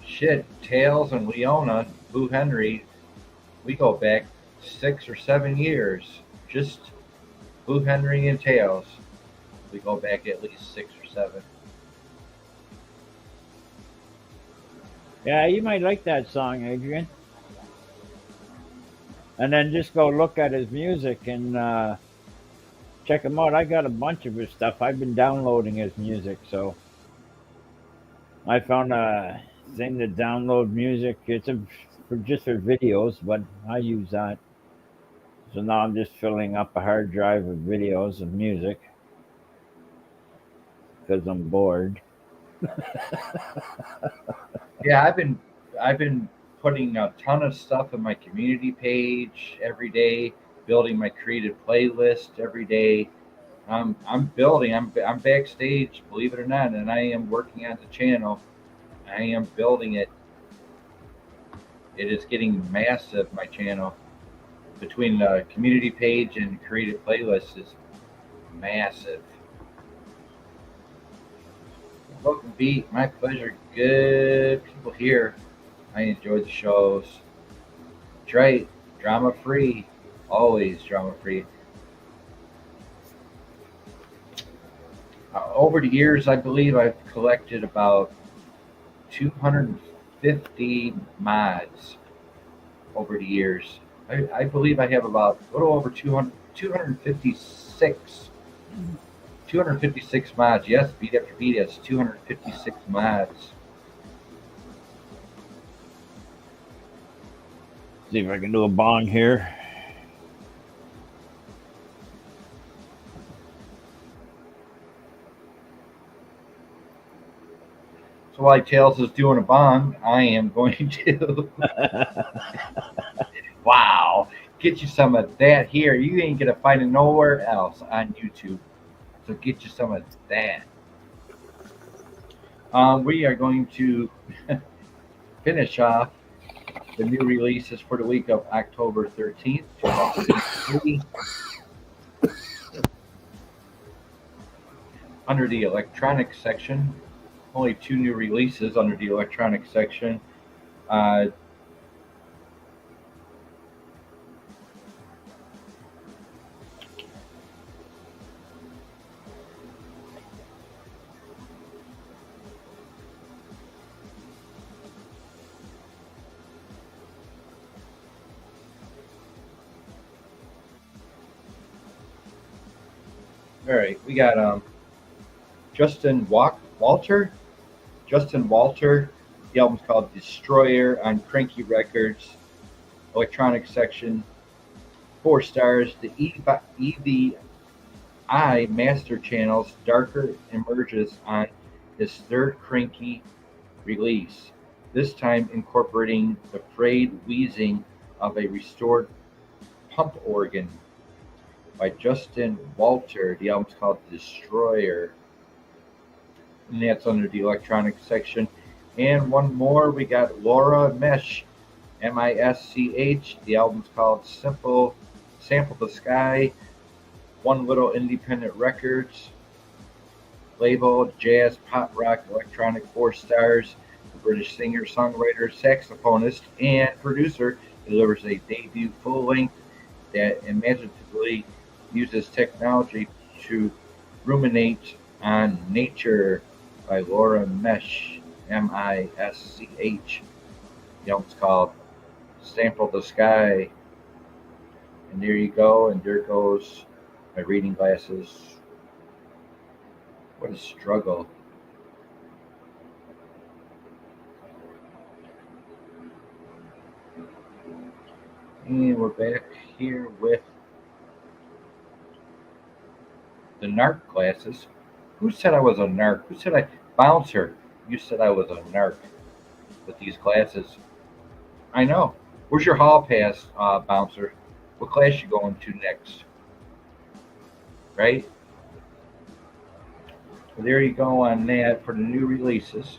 Shit, Tails and Leona, Boo Henry, we go back 6 or 7 years. Just Boo Henry and Tails. We go back at least 6 or 7. Yeah, you might like that song, Adrian. And then just go look at his music and check him out. I got a bunch of his stuff. I've been downloading his music, so I found a thing to download music. It's just for videos, but I use that. So now I'm just filling up a hard drive with videos of music because I'm bored. Yeah, I've been putting a ton of stuff in my community page every day, building my creative playlist every day. I'm building. I'm backstage, believe it or not, and I am working on the channel. I am building it. It is getting massive. My channel between the community page and creative playlist is massive. Welcome, Beat. My pleasure. Good people here. I enjoy the shows. That's right. Drama free. Always drama free. Over the years, I believe I've collected about 250 mods over the years. I believe I have about a little over 256 mods. Yes, beat after beat has 256 mods. See if I can do a bong here. So while Tails is doing a bong, I am going to wow, get you some of that here. You ain't gonna find it nowhere else on YouTube. So get you some of that. We are going to finish off the new releases for the week of October 13th, 2023. Under the electronic section, only 2 new releases under the electronic section. Uh, all right, we got Justin Walter. Justin Walter. The album's called Destroyer on Cranky Records. Electronic section, 4 stars. The EVI Master Channel's Darker emerges on his third Cranky release, this time incorporating the frayed wheezing of a restored pump organ by Justin Walter. The album's called Destroyer, and that's under the electronic section. And one more, we got Laura Mesh, Misch. The album's called Sample the Sky. One Little Independent Records label, jazz, pop, rock, electronic, 4 stars. The British singer, songwriter, saxophonist, and producer delivers a debut full length that imaginatively uses technology to ruminate on nature by Laura Mesh, Misch. The album's called Sample the Sky. And there you go, and there goes my reading glasses. What a struggle. And we're back here with the narc glasses. Who said I was a narc? Who said I? Bouncer. You said I was a narc with these glasses. I know. Where's your hall pass, Bouncer? What class you going to next? Right? So there you go on that for the new releases.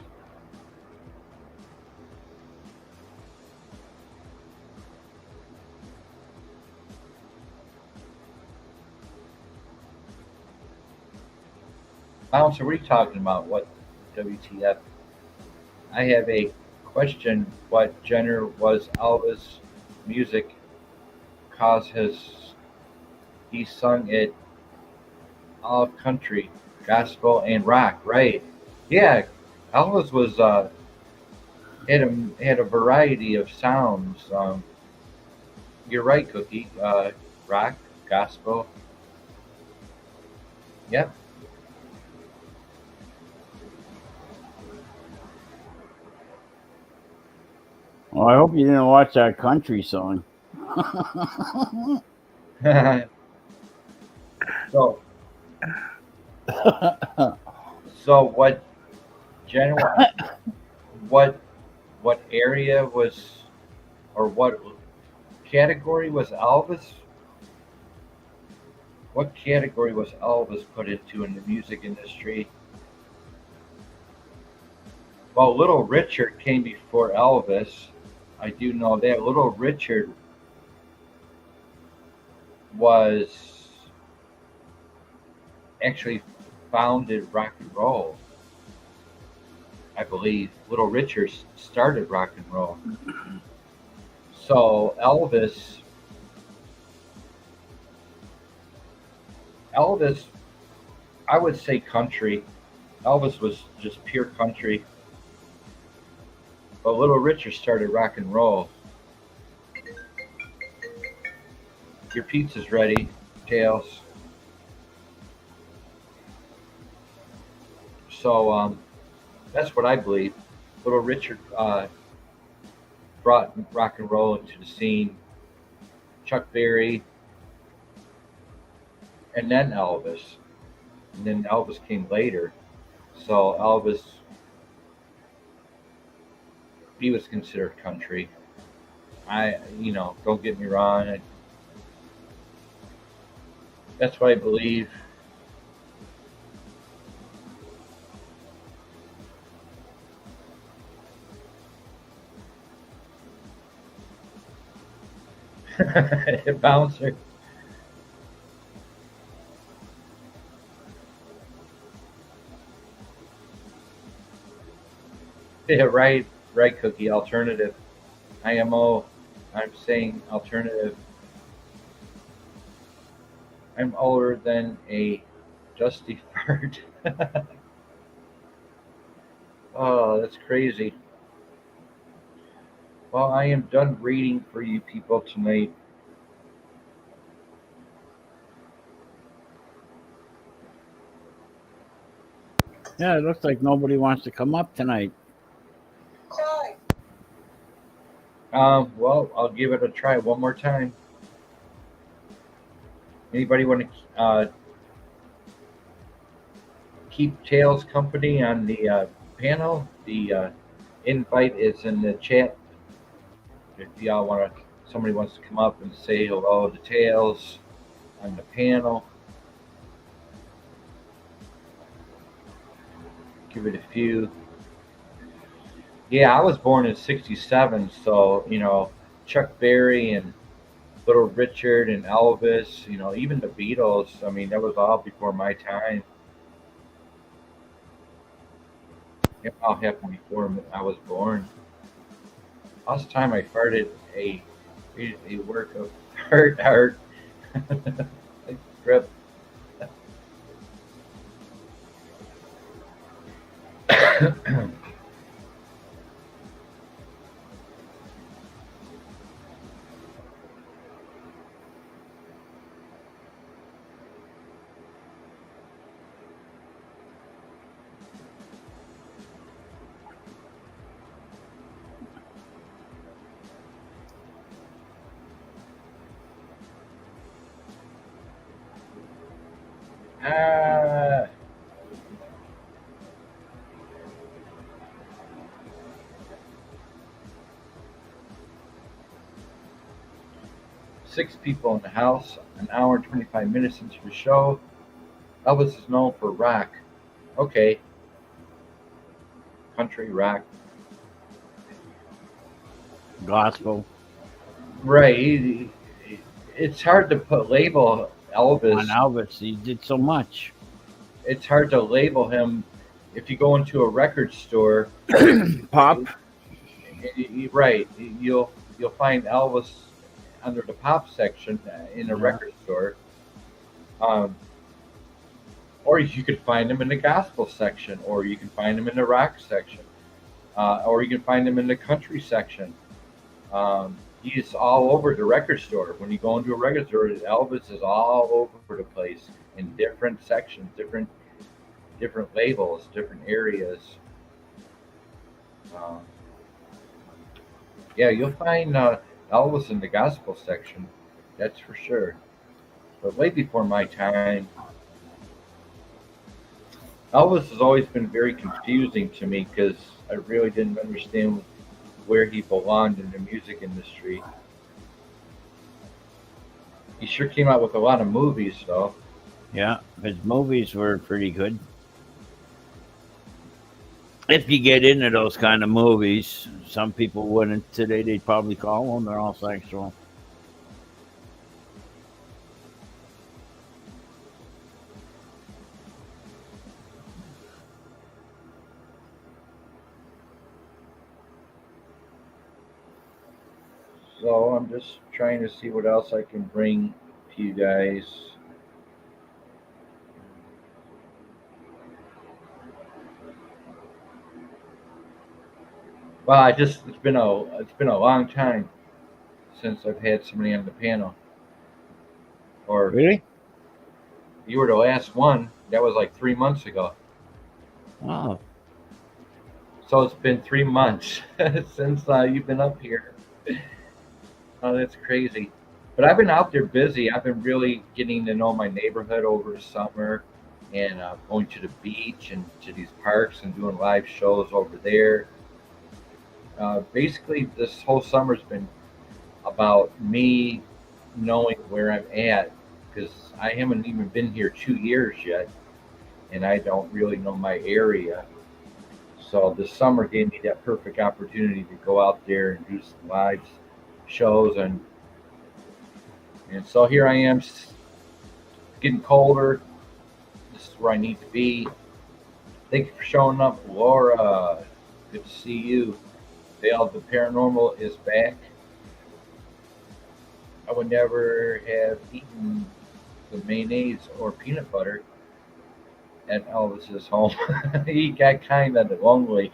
Bouncer, what are you talking about? What WTF? I have a question. What genre was Elvis' music? Cause he sung it all country, gospel, and rock, right? Yeah, Elvis was had a variety of sounds. You're right, Cookie. Rock, gospel. Yep. Well, I hope you didn't watch that country song. so so what general what what area was or what category was Elvis? What category was Elvis put into in the music industry? Well, Little Richard came before Elvis. I do know that. Little Richard was actually founded rock and roll. I believe Little Richard started rock and roll. So Elvis, I would say country. Elvis was just pure country, but Little Richard started rock and roll. Your pizza's ready, Tails. So that's what I believe. Little Richard brought rock and roll into the scene. Chuck Berry, and then Elvis, and then Elvis came later. So Elvis, he was considered country. Don't get me wrong. That's what I believe. Bouncer. Yeah, right, right, Cookie. Alternative. IMO. I'm saying alternative. I'm older than a dusty fart. Oh, that's crazy. Well, I am done reading for you people tonight. Yeah, it looks like nobody wants to come up tonight. Well, I'll give it a try one more time. Anybody want to keep Tails company on the panel? The invite is in the chat. If y'all want to, somebody wants to come up and say hello to Tails on the panel, give it a few. Yeah, I was born in '67, so Chuck Berry and Little Richard and Elvis, even the Beatles. I mean, that was all before my time. It all happened before I was born. Last time I farted a work of art. I grip. Ah, 6 people in the house. An hour and 25 minutes into the show. Elvis is known for rock. Okay, country rock. Gospel. Right. It's hard to put label On Elvis. Elvis, he did so much. it's hard to label him. If you go into a record store, Pop. right, you'll find Elvis under the pop section in a Yeah. record store, um, or you could find him in the gospel section, or you can find him in the rock section, or you can find him in the country section. He's all over the record store. When you go into a record store, Elvis is all over the place in different sections, different labels, different areas. Uh, yeah, you'll find Elvis in the gospel section. That's for sure. But way before my time, Elvis has always been very confusing to me because I really didn't understand where he belonged in the music industry. He sure came out with a lot of movies, though. Yeah, his movies were pretty good. If you get into those kind of movies, some people wouldn't today. They'd probably call them they're all sexual. So I'm just trying to see what else I can bring to you guys. Well, it's been a long time since I've had somebody on the panel. Or Really? you were the last one. That was like 3 months ago. Oh, So it's been 3 months since you've been up here. Oh, that's crazy. But I've been out there busy. I've been really getting to know my neighborhood over the summer and going to the beach and to these parks and doing live shows over there. Basically, this whole summer's been about me knowing where I'm at because I haven't even been here 2 years yet and I don't really know my area. So this summer gave me that perfect opportunity to go out there and do some live shows and so here I am, getting colder. This is where I need to be. Thank you for showing up, Laura. Good to see you. Dale, the paranormal is back. I would never have eaten the mayonnaise or peanut butter at Elvis's home. He got kind of lonely.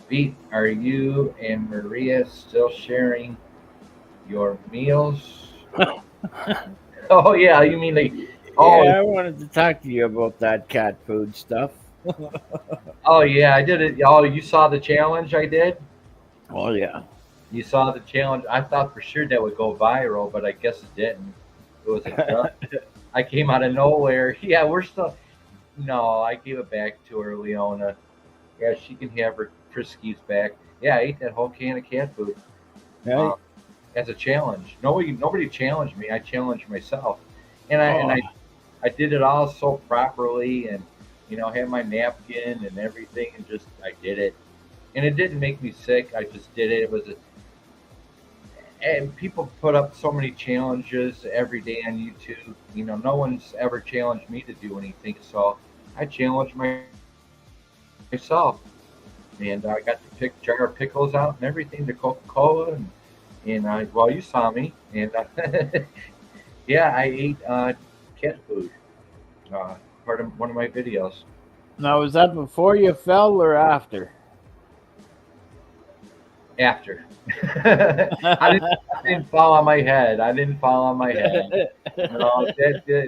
Beat, are you and Maria still sharing your meals? Oh yeah, you mean like oh yeah. I wanted to talk to you about that cat food stuff. oh yeah, I did it. Oh, you saw the challenge I did? Oh yeah. You saw the challenge. I thought for sure that would go viral, but I guess it didn't. It was a duck. I came out of nowhere. Yeah, we're still. No, I gave it back to her, Leona. Yeah, she can have her Friskies back. Yeah, I ate that whole can of cat food Right. uh, as a challenge. Nobody challenged me. I challenged myself, and I and Oh, I, I did it all so properly, and had my napkin and everything, and just I did it, and it didn't make me sick. I just did it. It was a, and people put up so many challenges every day on YouTube. No one's ever challenged me to do anything, so I challenged myself, and I got to pick jar of pickles out and everything, the Coca Cola, and I well, you saw me, and yeah, I ate cat food. Part of one of my videos. now was that before you fell or after? After. I didn't fall on my head. I didn't fall on my head. No,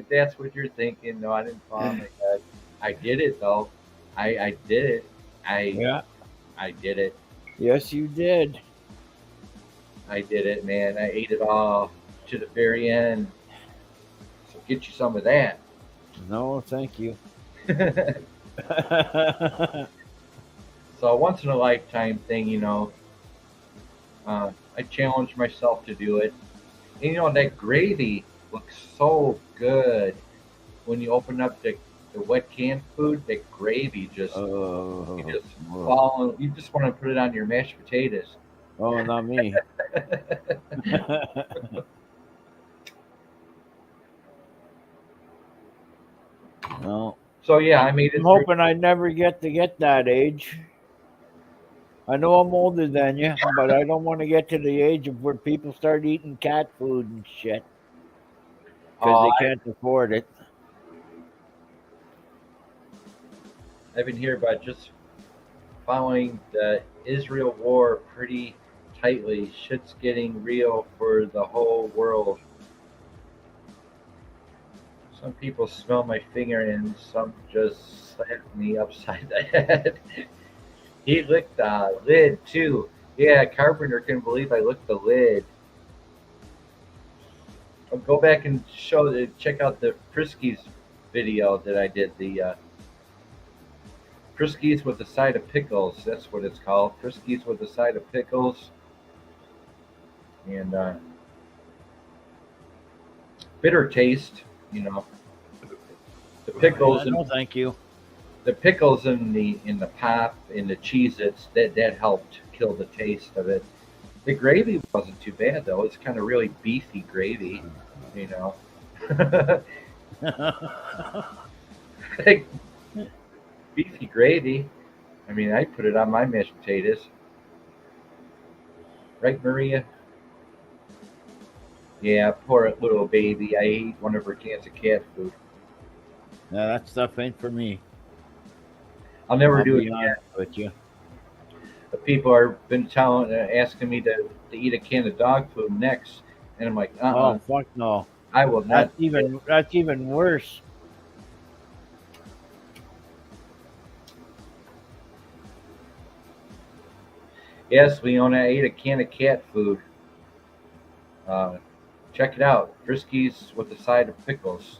that's what you're thinking. No, I didn't fall on my head. I did it though. I did it. I Yeah. I did it. Yes, you did. I did it, man. I ate it all to the very end. So get you some of that. No, thank you. So once in a lifetime thing, I challenged myself to do it. And that gravy looks so good when you open up the wet canned food. That gravy just Oh, you just fall. You just want to put it on your mashed potatoes. oh, not me. Well, So yeah, I made I'm it through. hoping I never get to get that age. I know I'm older than you, but I don't want to get to the age of where people start eating cat food and shit because Oh, they can't afford it. I've been here about just following the Israel war pretty tightly. Shit's getting real for the whole world. Some people smell my finger and some just slap me upside the head. He licked the lid too. Yeah, Carpenter couldn't believe I licked the lid. I'll go back and check out the Friskies video that I did. The Friskies with a side of pickles. That's what it's called. Friskies with a side of pickles and bitter taste. You know, the pickles and No, thank you. the pickles in the pop in the Cheez-Its that helped kill the taste of it. The gravy wasn't too bad though. It's kind of really beefy gravy, you know. Like, beefy gravy. I mean, I put it on my mashed potatoes. Right, Maria? Yeah, poor little baby. I ate one of her cans of cat food. No, that stuff ain't for me. I'll never I'll do it be again. honest with you. The people are been asking me to eat a can of dog food next, and I'm like, Oh fuck no. I will not. That's even worse. Yes, Leona, I ate a can of cat food. Check it out. Friskies with a side of pickles.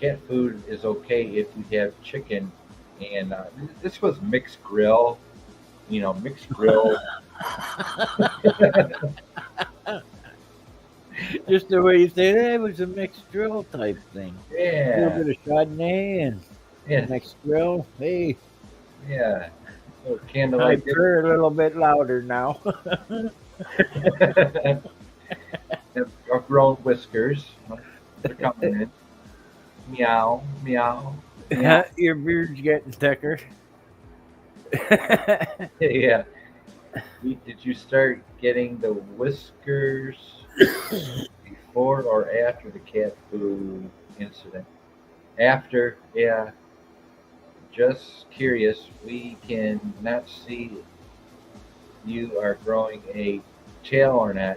Cat food is okay if you have chicken. And this was mixed grill. You know, mixed grill. Just the way you say that, it was a mixed grill type thing. A little Yeah. bit of Chardonnay and Yeah. mixed grill. Hey, Yeah. Little I candlelight. purr a little bit louder now. Of grown whiskers. They're coming in. Meow, meow, meow. Your beard's getting thicker. Yeah. Did you start getting the whiskers before or after the cat food incident? After, yeah. Just curious. We can not see you are growing a tail or not.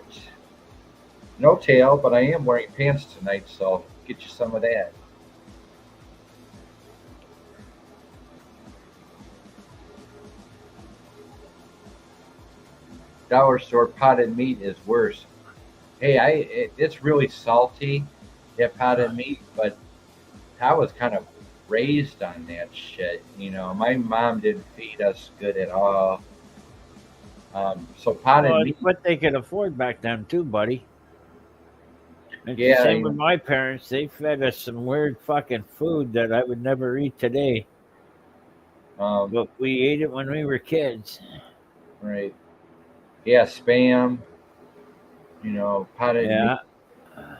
No tail, but I am wearing pants tonight, so get you some of that. Dollar store potted meat is worse. Hey, it's really salty, that potted meat, but I was kind of raised on that shit. You know, my mom didn't feed us good at all. So potted Well, meat, it's what they could afford back then, too, buddy. It's the yeah, same with my parents. They fed us some weird fucking food that I would never eat today, um, but we ate it when we were kids. right, yeah, spam. You know, potted meat, Yeah, I'm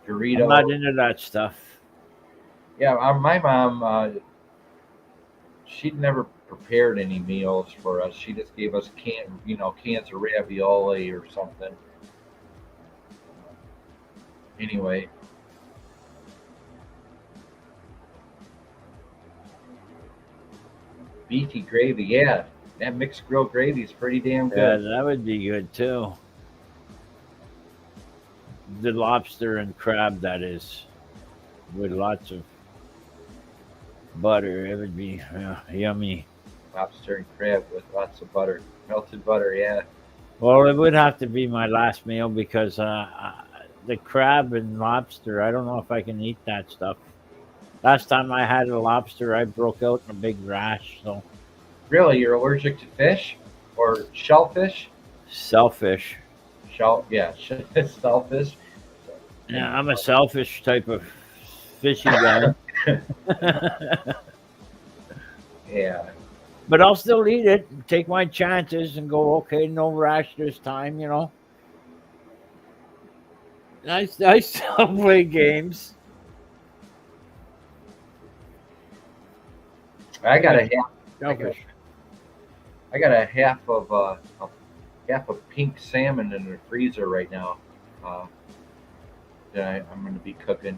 not Doritos. into that stuff. Yeah, my mom, she'd never prepared any meals for us. She just gave us cans of ravioli or something. Anyway, beefy gravy, yeah, that mixed grill gravy is pretty damn Yeah, good. that would be good too. The lobster and crab, that is, with lots of butter. It would be yummy. Lobster and crab with lots of butter, melted butter, yeah. Well, it would have to be my last meal because the crab and lobster, I don't know if I can eat that stuff. Last time I had a lobster, I broke out in a big rash. So Really, you're allergic to fish or shellfish? selfish. Yeah, shellfish. Yeah, I'm a selfish type of fishy guy. Yeah. But I'll still eat it, take my chances, and go, okay, no rash this time, you know. I still play games. I got a half. I got, Selfish. I got a half of pink salmon in the freezer right now. Uh, that I'm going to be cooking.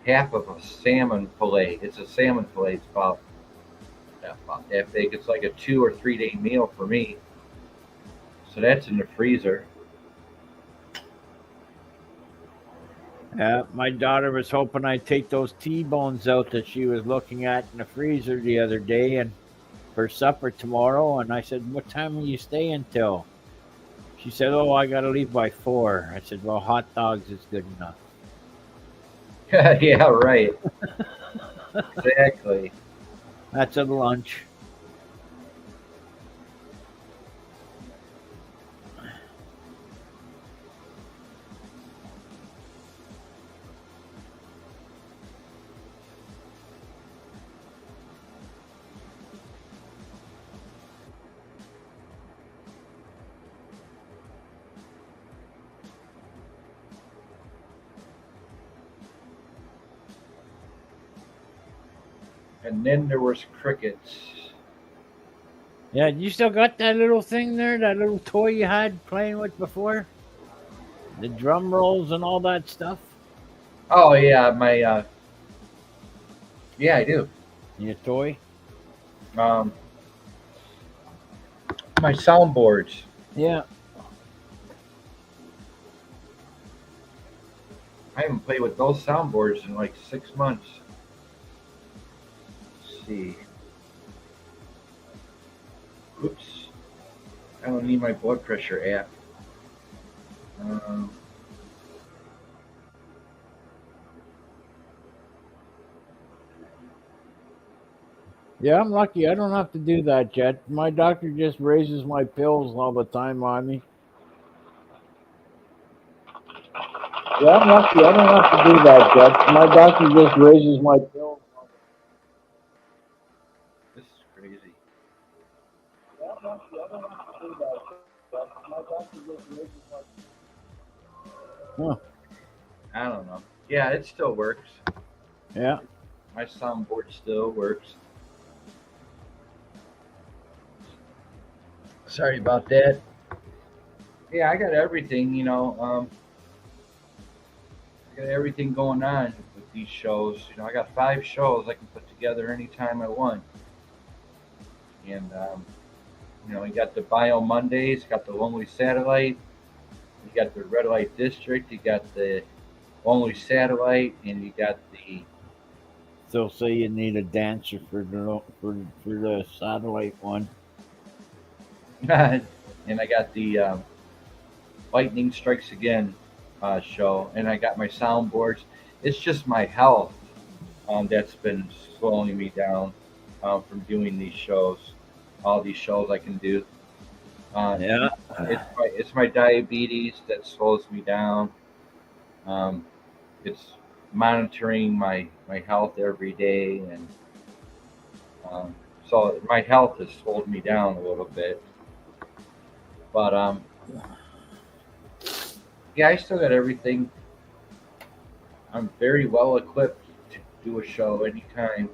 Half of a salmon fillet. It's a salmon fillet. It's about that big. It's like a 2 or 3 day meal for me. So that's in the freezer. Yeah, my daughter was hoping I'd take those T-bones out that she was looking at in the freezer the other day and for supper tomorrow. And I said, "What time are you staying till?" She said, "Oh, I got to leave by 4." I said, "Well, hot dogs is good enough." Yeah, right. Exactly. That's at lunch. And then there was crickets. Yeah, you still got that little thing there, that little toy you had playing with before? The drum rolls and all that stuff? Oh yeah, yeah, I do. Your toy? Um, my soundboards. Yeah. I haven't played with those soundboards in like 6 months. Let's see. Oops. I don't need my blood pressure app. Um, Yeah, I'm lucky. I don't have to do that yet. My doctor just raises my pills all the time on me. Yeah, I'm lucky. I don't have to do that yet. My doctor just raises my pills. this is crazy. Yeah, I'm lucky. I don't have to do that yet. My doctor just raises my pills. Huh. I don't know. Yeah, it still works. Yeah. My soundboard still works. Sorry about that. Yeah, I got everything. I got everything going on with these shows. I got 5 shows I can put together anytime I want. And you got the Bio Mondays, got the Lonely Satellite, you got the Red Light District, you got the Lonely Satellite, and you got the Still say you need a dancer for the satellite one. and I got the Lightning Strikes Again show, and I got my soundboards. It's just my health that's been slowing me down from doing these shows. All these shows I can do. Yeah. It's my diabetes that slows me down. Um, it's monitoring my health every day, and so my health has slowed me down a little bit. But yeah, I still got everything. I'm very well equipped to do a show anytime.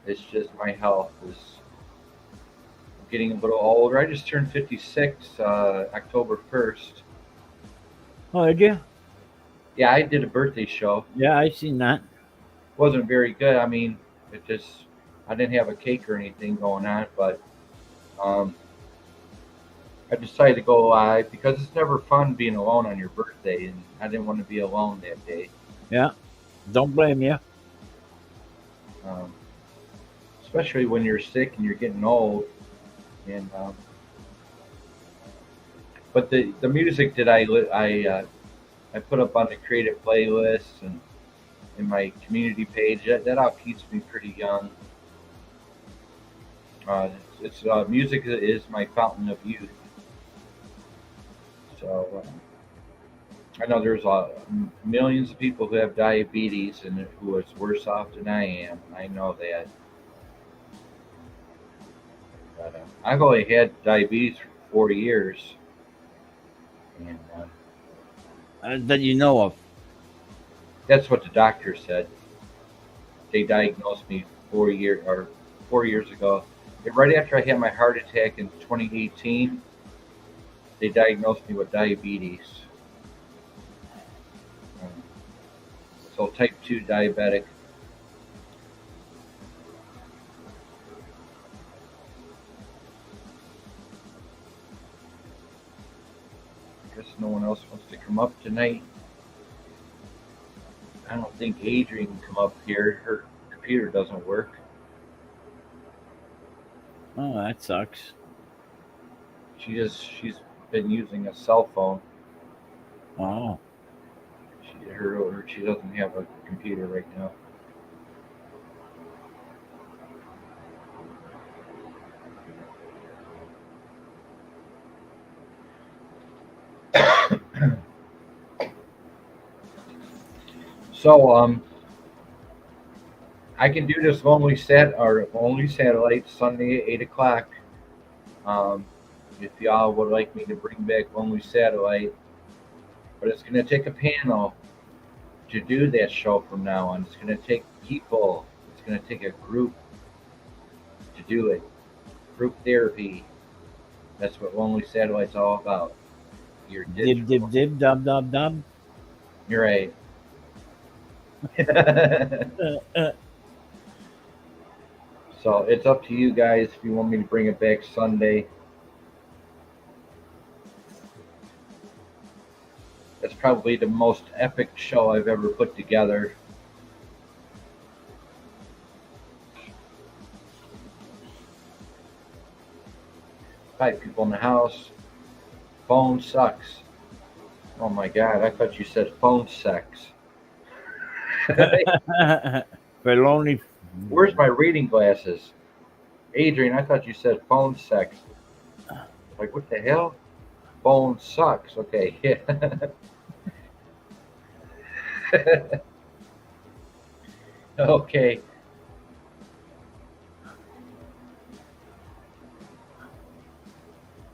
It's just my health is getting a little older. I just turned 56 October 1st. Oh, did you? Yeah, I did a birthday show. Yeah, I seen that. Wasn't very good. I mean, it just I didn't have a cake or anything going on, but um, I decided to go live because it's never fun being alone on your birthday, and I didn't want to be alone that day. Yeah. Don't blame you. Um, Especially when you're sick and you're getting old. And but the music that I put up on the creative playlist and in my community page that all keeps me pretty young. It's music is my fountain of youth. So I know there's millions of people who have diabetes and who is worse off than I am. I know that. But I've only had diabetes for 4 years, and that you know of. That's what the doctor said. They diagnosed me 4 years ago. Right after I had my heart attack in 2018, they diagnosed me with diabetes. Um, So type 2 diabetic. I guess no one else wants to come up tonight. I don't think Adrian can come up here. Her computer doesn't work. Oh, that sucks. She's been using a cell phone. Oh, She doesn't have a computer right now. So I can do this only satellite Sunday at 8 o'clock. If y'all would like me to bring back only satellite, but it's going to take a panel to do that show from now on. It's going to take people. It's going to take a group to do it. Group therapy. That's what Lonely Satellite's all about. You're dib, dib, dib, dub, dub, dub. You're right. So it's up to you guys if you want me to bring it back Sunday. That's probably the most epic show I've ever put together. Five people in the house. Phone sucks. Oh my God, I thought you said phone sex. For lonely. Where's my reading glasses? Adrian, I thought you said phone sex. Like, what the hell? Phone sucks. Okay. Okay.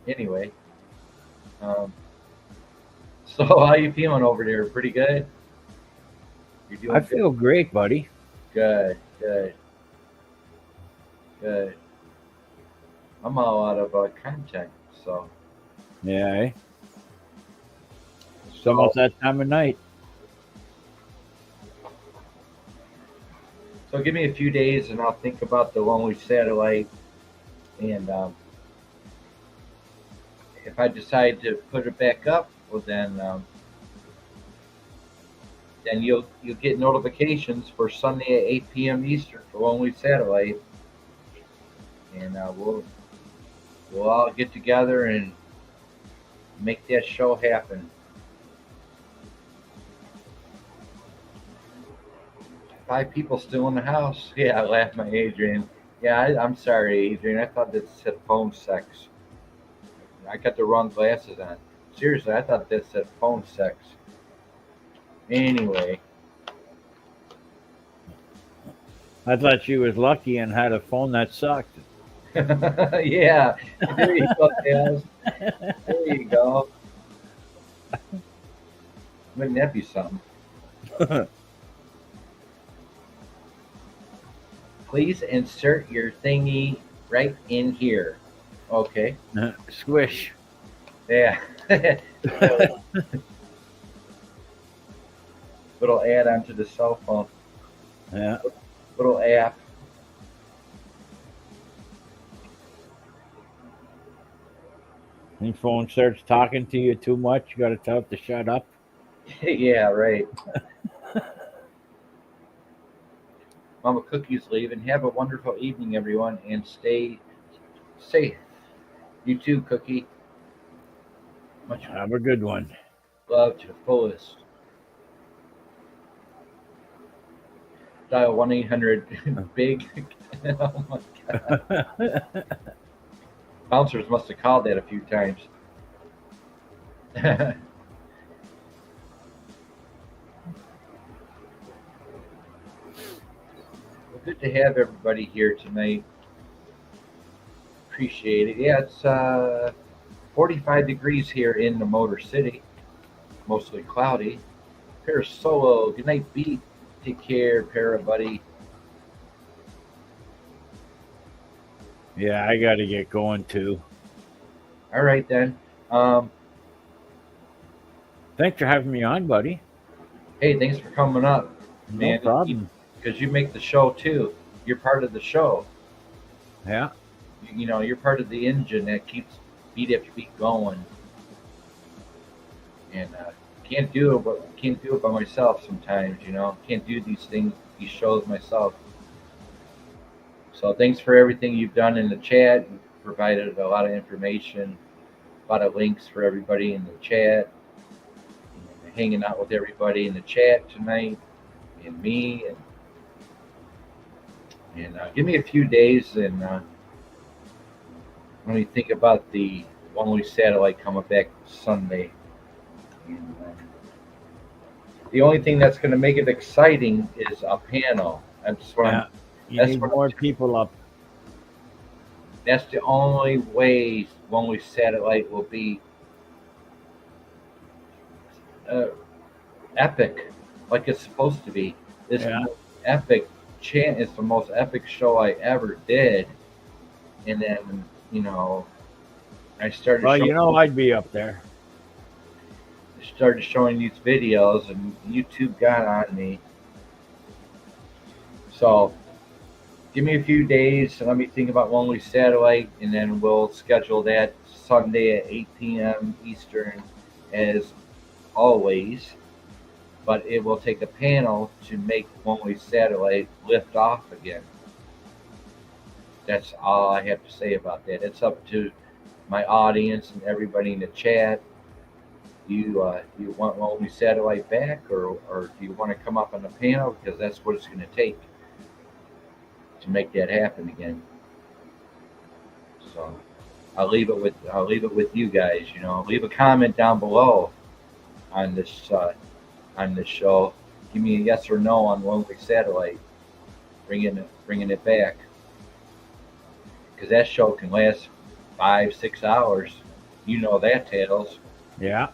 Anyway. So how you feeling over there? Pretty good? You're doing I feel great, buddy. good. Good. Good. I'm all out of content, so. Yeah. Eh? It's almost that time of night. So give me a few days and I'll think about the Lonely Satellite. And if I decide to put it back up, well then you'll get notifications for Sunday at 8 p.m. Eastern for Lonely Satellite. And we'll all get together and make that show happen. 5 people still in the house. Yeah, I laughed my Adrian. Yeah, I'm sorry, Adrian. I thought that said phone sex. I got the wrong glasses on. Seriously, I thought that said phone sex. Anyway. I thought she was lucky and had a phone that sucked. Yeah. There you go, Taz. There you go. Wouldn't that be something? Please insert your thingy right in here. Okay. Squish. Yeah. Little add on to the cell phone. Yeah. Little app. When phone starts talking to you too much, you got to tell it to shut up. Yeah, right. Mama Cookie's leaving. Have a wonderful evening, everyone, and stay safe. You too, Cookie. Much Have a good one. love to the fullest. Dial 1-800-BIG. Oh my God. Bouncers must have called that a few times. Well, good to have everybody here tonight. Appreciate it. Yeah, it's 45 degrees here in the Motor City. mostly cloudy. Para Solo, good night, Beat. Take care, Para, buddy. Yeah, I got to get going too. All right, then. Um, Thanks for having me on, buddy. hey, thanks for coming up, No man. problem. Because you make the show too. You're part of the show. Yeah. You know, you're part of the engine that keeps beat after beat going. And can't do it by myself sometimes. You know, can't do these shows myself. So thanks for everything you've done in the chat. You provided a lot of information, a lot of links for everybody in the chat. And hanging out with everybody in the chat tonight, and me, and give me a few days, and when we think about the Lonely Satellite coming back Sunday. And, the only thing that's going to make it exciting is a panel. That's what Yeah. I'm. You That's need what more people up. That's the only way Lonely Satellite will be uh, epic, like it's supposed to be. This Yeah. epic chant is the most epic show I ever did, and then I started. Well, you know, I'd be up there. Started showing these videos, and YouTube got on me. So give me a few days and let me think about Lonely Satellite, and then we'll schedule that Sunday at 8 p.m. Eastern as always. But it will take a panel to make Lonely Satellite lift off again. That's all I have to say about that. It's up to my audience and everybody in the chat. You want Lonely Satellite back, or do you want to come up on the panel, because that's what it's going to take to make that happen again. So I'll leave it with you guys. You know, leave a comment down below on this show. Give me a yes or no on Lonely Satellite. Bringing it back, because that show can last 5-6 hours. You know that, Tails. Yeah.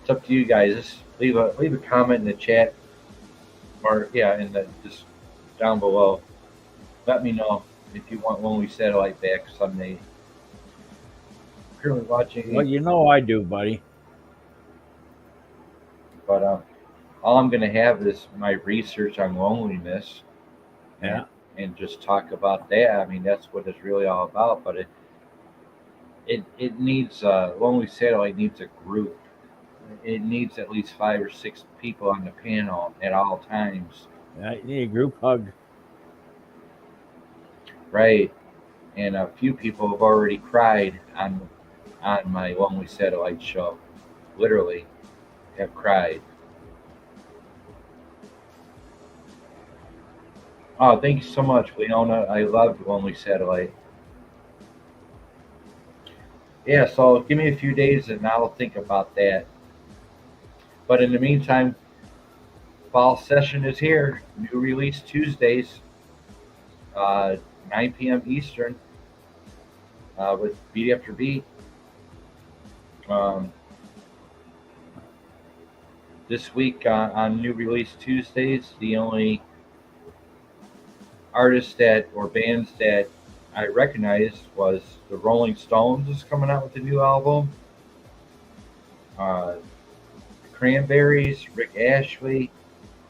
It's up to you guys. Just leave a comment in the chat, or just down below. Let me know if you want Lonely Satellite back Sunday. Currently watching. Well, you know I do, buddy. But all I'm going to have is my research on loneliness. Yeah. And just talk about that. I mean, that's what it's really all about. But it needs Lonely Satellite needs a group. It needs at least 5 or 6 people on the panel at all times. Yeah, you need a group hug. Right. And a few people have already cried on my Lonely Satellite show. Literally have cried. Oh, thank you so much, Leona. I love Lonely Satellite. Yeah, so give me a few days and I'll think about that. But in the meantime, fall session is here. New Release Tuesdays, 9 p.m. Eastern, with Beat After Beat. This week on New Release Tuesdays, the only artists or bands that I recognized was the Rolling Stones is coming out with a new album. Cranberries, Rick Ashley,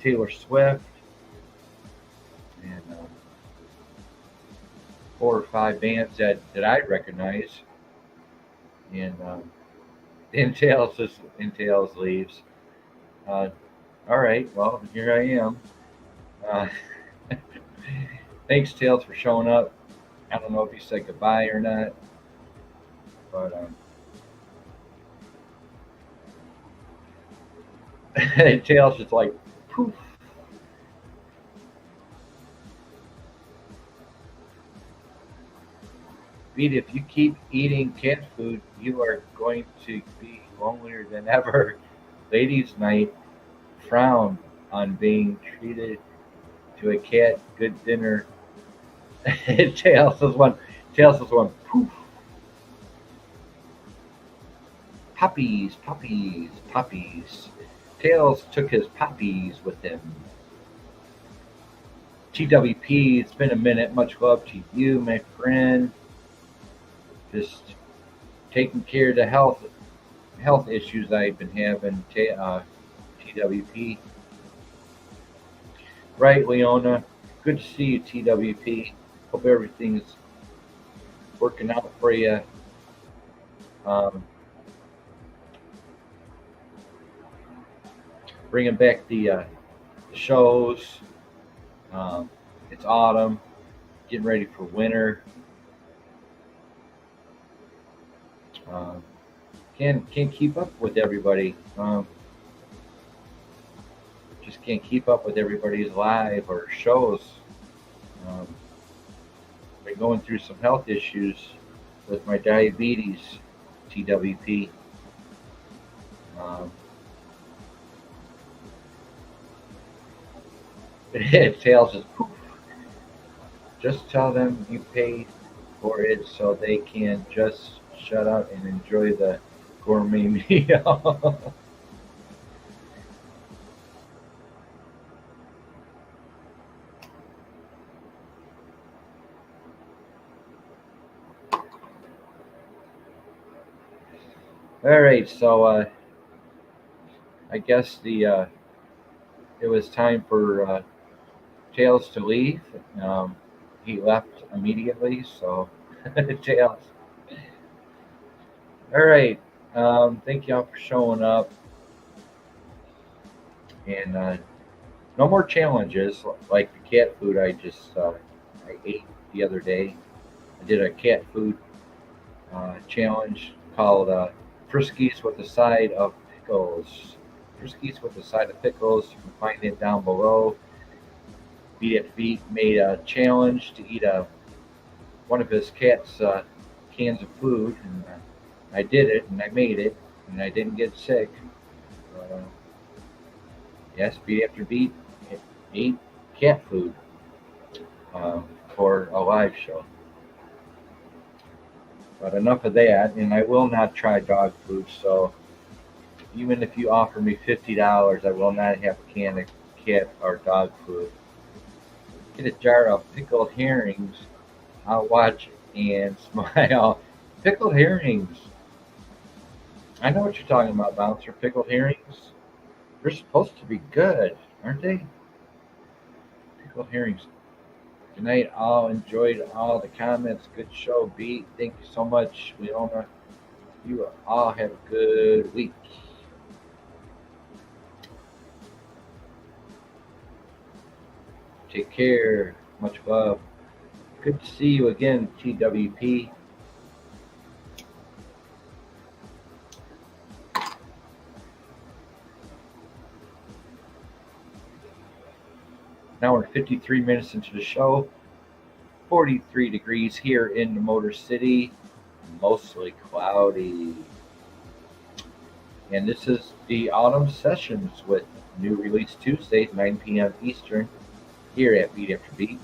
Taylor Swift, and 4 or 5 bands that I recognize. And Tails leaves. All right, well, here I am. Thanks, Tails, for showing up. I don't know if you said goodbye or not, but Tails just like poof. Beat, if you keep eating cat food, you are going to be lonelier than ever. Ladies' night frowned on being treated to a cat good dinner. Tails is one. Poof. Puppies, puppies, puppies. Tails took his puppies with him. TWP, it's been a minute. Much love to you, my friend. Just taking care of the health issues I've been having. TWP. Right, Leona. Good to see you, TWP. Hope everything's working out for you. Bringing back the shows. It's autumn. Getting ready for winter. Can't keep up with everybody. Just can't keep up with everybody's live or shows. Um, been going through some health issues with my diabetes, TWP. Tails is poof. Just tell them you paid for it so they can just shut up and enjoy the gourmet meal. All right, so I guess it was time for Tails to leave. He left immediately, so Tails. All right, thank y'all for showing up, and no more challenges like the cat food I ate the other day. I did a cat food challenge called Friskies with a side of pickles. Friskies with a side of pickles. You can find it down below. BEATAFTERBEAT made a challenge to eat one of his cat's cans of food, and I did it, and I made it, and I didn't get sick. Uh, yes, BEATAFTERBEAT ate cat food for a live show. But enough of that, and I will not try dog food. So even if you offer me $50, I will not have a can of cat or dog food. Get a jar of pickled herrings. I'll watch and smile. Pickled herrings. I know what you're talking about, Bouncer. Pickled herrings. They're supposed to be good, aren't they? Pickled herrings. Good night, all. Enjoyed all the comments. Good show, Beat. Thank you so much, Leona. You all have a good week. Take care. Much love. Good to see you again, TWP. Now we're 53 minutes into the show. 43 degrees here in the Motor City. Mostly cloudy. And this is the autumn sessions with new Release Tuesdaze, 9 p.m. Eastern, here at Beat After Beat.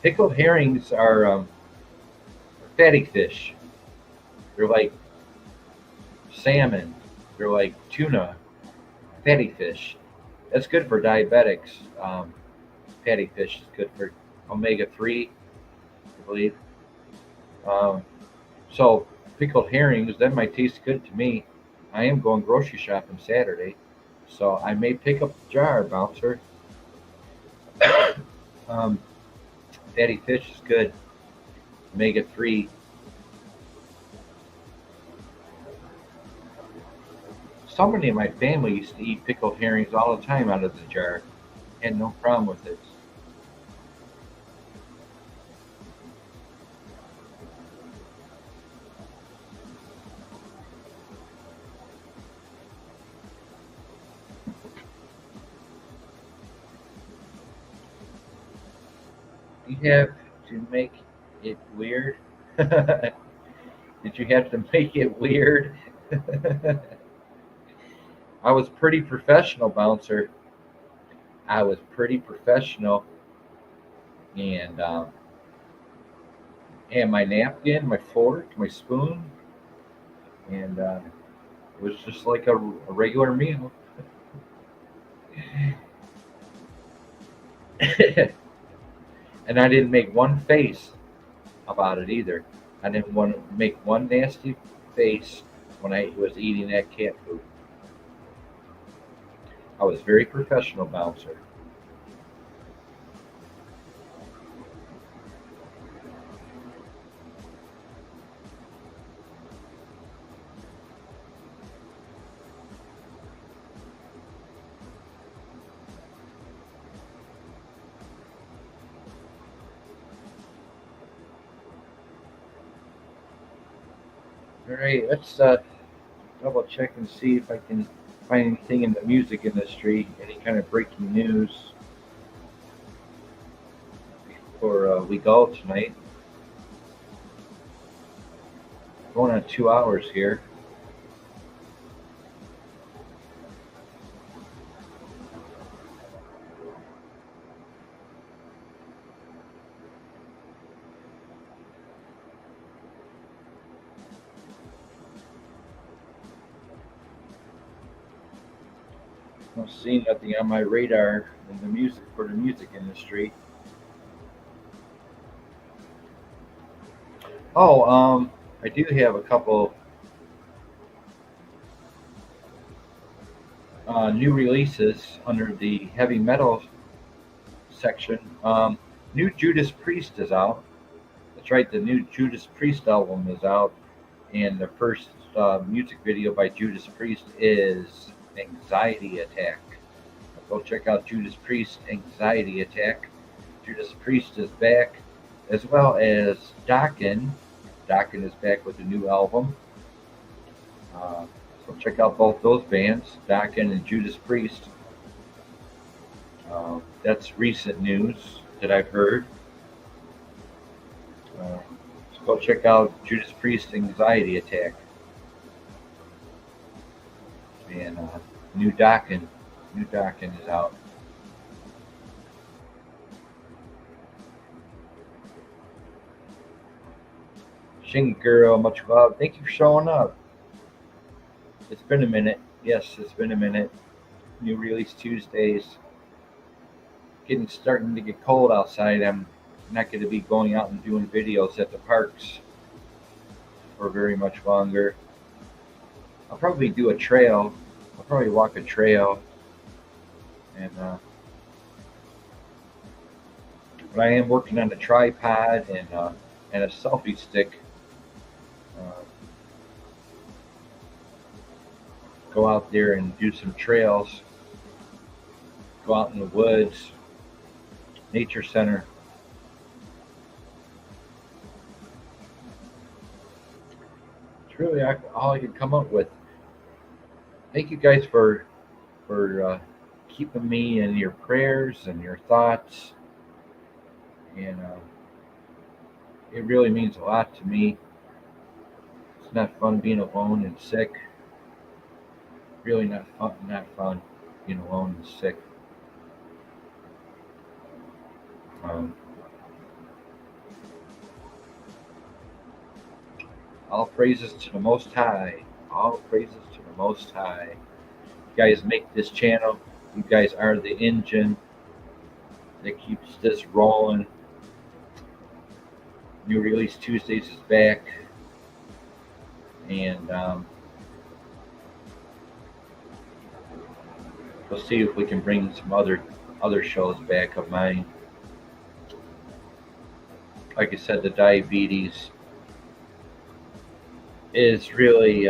Pickled herrings are fatty fish. They're like salmon. They're like tuna. Fatty fish. That's good for diabetics. Fatty fish is good for omega-3, I believe. So pickled herrings, that might taste good to me. I am going grocery shopping Saturday, so I may pick up the jar, Bouncer. Fatty fish is good. Omega-3. Somebody in my family used to eat pickled herrings all the time out of the jar. Had no problem with it. You have to make it weird. Did you have to make it weird? I was pretty professional, bouncer. I was pretty professional, and had my napkin, my fork, my spoon, and it was just like a regular meal. And I didn't make one face about it either. I didn't want to make one nasty face when I was eating that cat food. I was very professional, bouncer. All right, let's double check and see if I can find anything in the music industry, any kind of breaking news before we go tonight. Going on 2 hours here. I don't see nothing on my radar in the music for the music industry. Oh, I do have a couple new releases under the heavy metal section. New Judas Priest is out. That's right, the new Judas Priest album is out, and the first music video by Judas Priest is Anxiety Attack. Go check out Judas Priest Anxiety Attack. Judas Priest is back, as well as Dokken. Dokken is back with a new album. So check out both those bands, Dokken and Judas Priest. That's recent news that I've heard. So go check out Judas Priest Anxiety Attack. And new Dokken is out. Shin Girl, much love. Thank you for showing up. It's been a minute. Yes, it's been a minute. New Release Tuesdays. Starting to get cold outside. I'm not going to be going out and doing videos at the parks for very much longer. I'll probably do a trail. I'll probably walk a trail. And but I am working on a tripod and a selfie stick. Go out there and do some trails. Go out in the woods, nature center. It's really all I can come up with. Thank you guys for keeping me in your prayers and your thoughts, and it really means a lot to me. It's not fun being alone and sick. Really not fun being alone and sick. All praises to the Most High. All praises to the Most High. You guys make this channel. You guys are the engine that keeps this rolling. New Release Tuesdays is back. And we'll see if we can bring some other shows back of mine. Like I said, the diabetes is really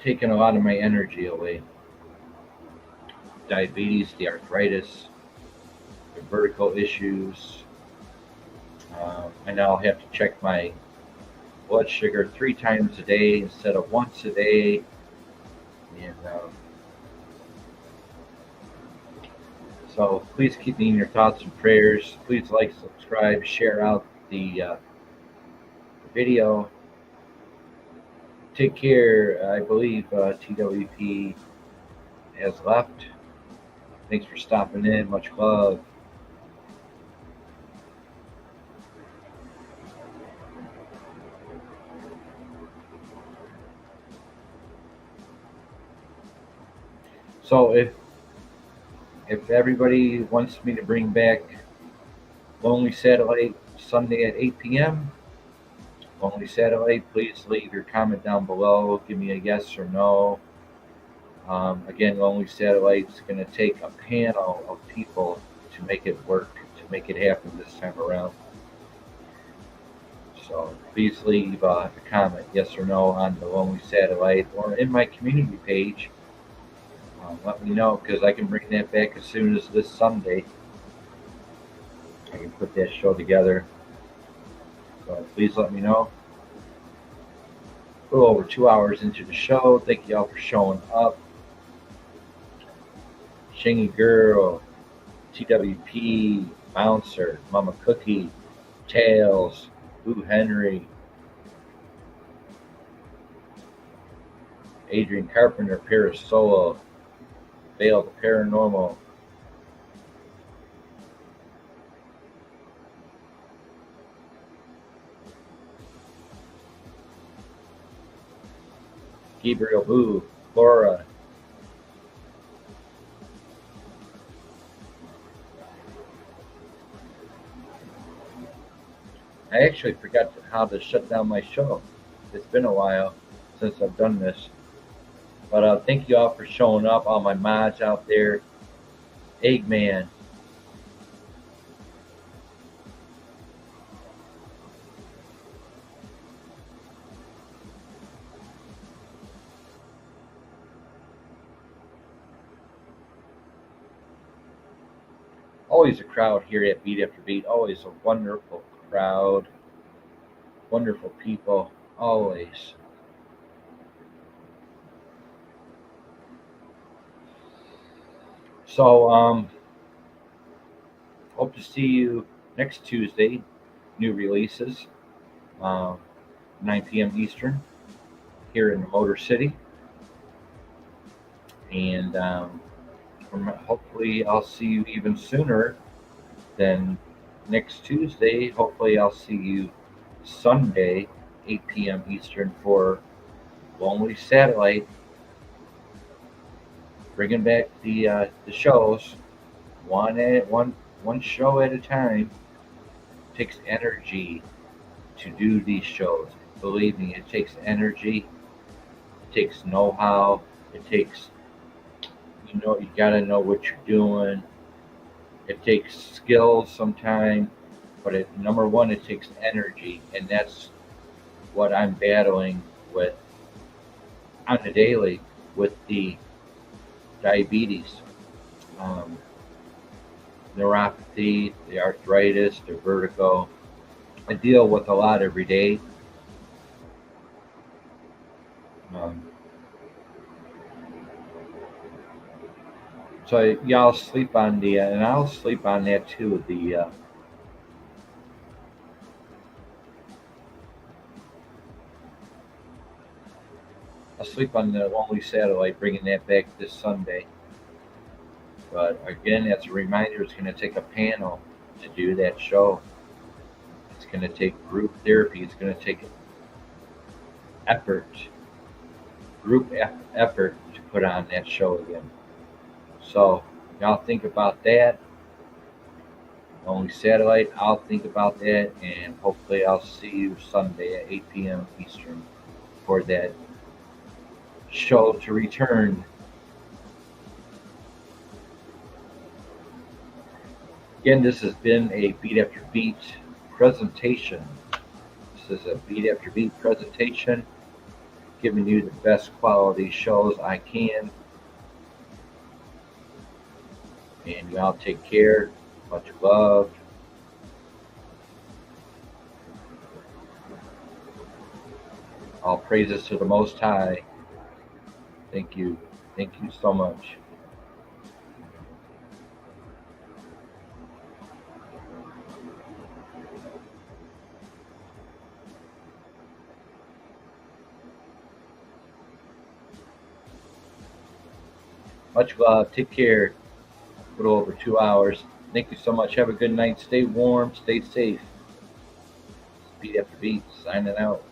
taking a lot of my energy away. Diabetes, the arthritis, the vertical issues. I now have to check my blood sugar 3 times a day instead of once a day. And so please keep me in your thoughts and prayers. Please like, subscribe, share out the video. Take care. I believe TWP has left. Thanks for stopping in. Much love. So if everybody wants me to bring back Lonely Satellite Sunday at 8 p.m., Lonely Satellite, please leave your comment down below. Give me a yes or no. Again, Lonely Satellite's going to take a panel of people to make it work, to make it happen this time around. So please leave a comment, yes or no, on the Lonely Satellite or in my community page. Let me know, because I can bring that back as soon as this Sunday. I can put that show together. So please let me know. A little over 2 hours into the show. Thank you all for showing up. Shingy Girl, TWP, Bouncer, Mama Cookie, Tails, Boo Henry, Adrian Carpenter, Paris Solo, Vale the Paranormal, Gabriel Boo, Laura, I actually forgot how to shut down my show. It's been a while since I've done this. But thank you all for showing up, all my mods out there. Eggman. Always a crowd here at Beat After Beat. Always a wonderful crowd. Wonderful people. Always. So, hope to see you next Tuesday. New releases, 9 p.m. Eastern, here in the Motor City. And hopefully I'll see you even sooner than next Tuesday. Hopefully I'll see you Sunday, 8 p.m. Eastern, for Lonely Satellite. Bringing back the shows, one show at a time. It takes energy to do these shows. Believe me, it takes energy. It takes know-how. It takes, you gotta know what you're doing. It takes skills sometimes, but number one, it takes energy, and that's what I'm battling with on the daily with the diabetes, neuropathy, the arthritis, the vertigo. I deal with a lot every day. So y'all sleep on and I'll sleep on that too. I'll sleep on the Lonely Satellite, bringing that back this Sunday. But again, that's a reminder. It's going to take a panel to do that show. It's going to take group therapy. It's going to take effort, group effort to put on that show again. So y'all think about that. Lonely Satellite, I'll think about that, and hopefully I'll see you Sunday at 8 p.m. Eastern for that show to return. Again, this has been a Beat After Beat presentation. This is a Beat After Beat presentation, giving you the best quality shows I can. And y'all take care. Much love. All praises to the Most High. Thank you. Thank you so much. Much love. Take care. A little over 2 hours. Thank you so much. Have a good night. Stay warm. Stay safe. Beat after beat. Signing out.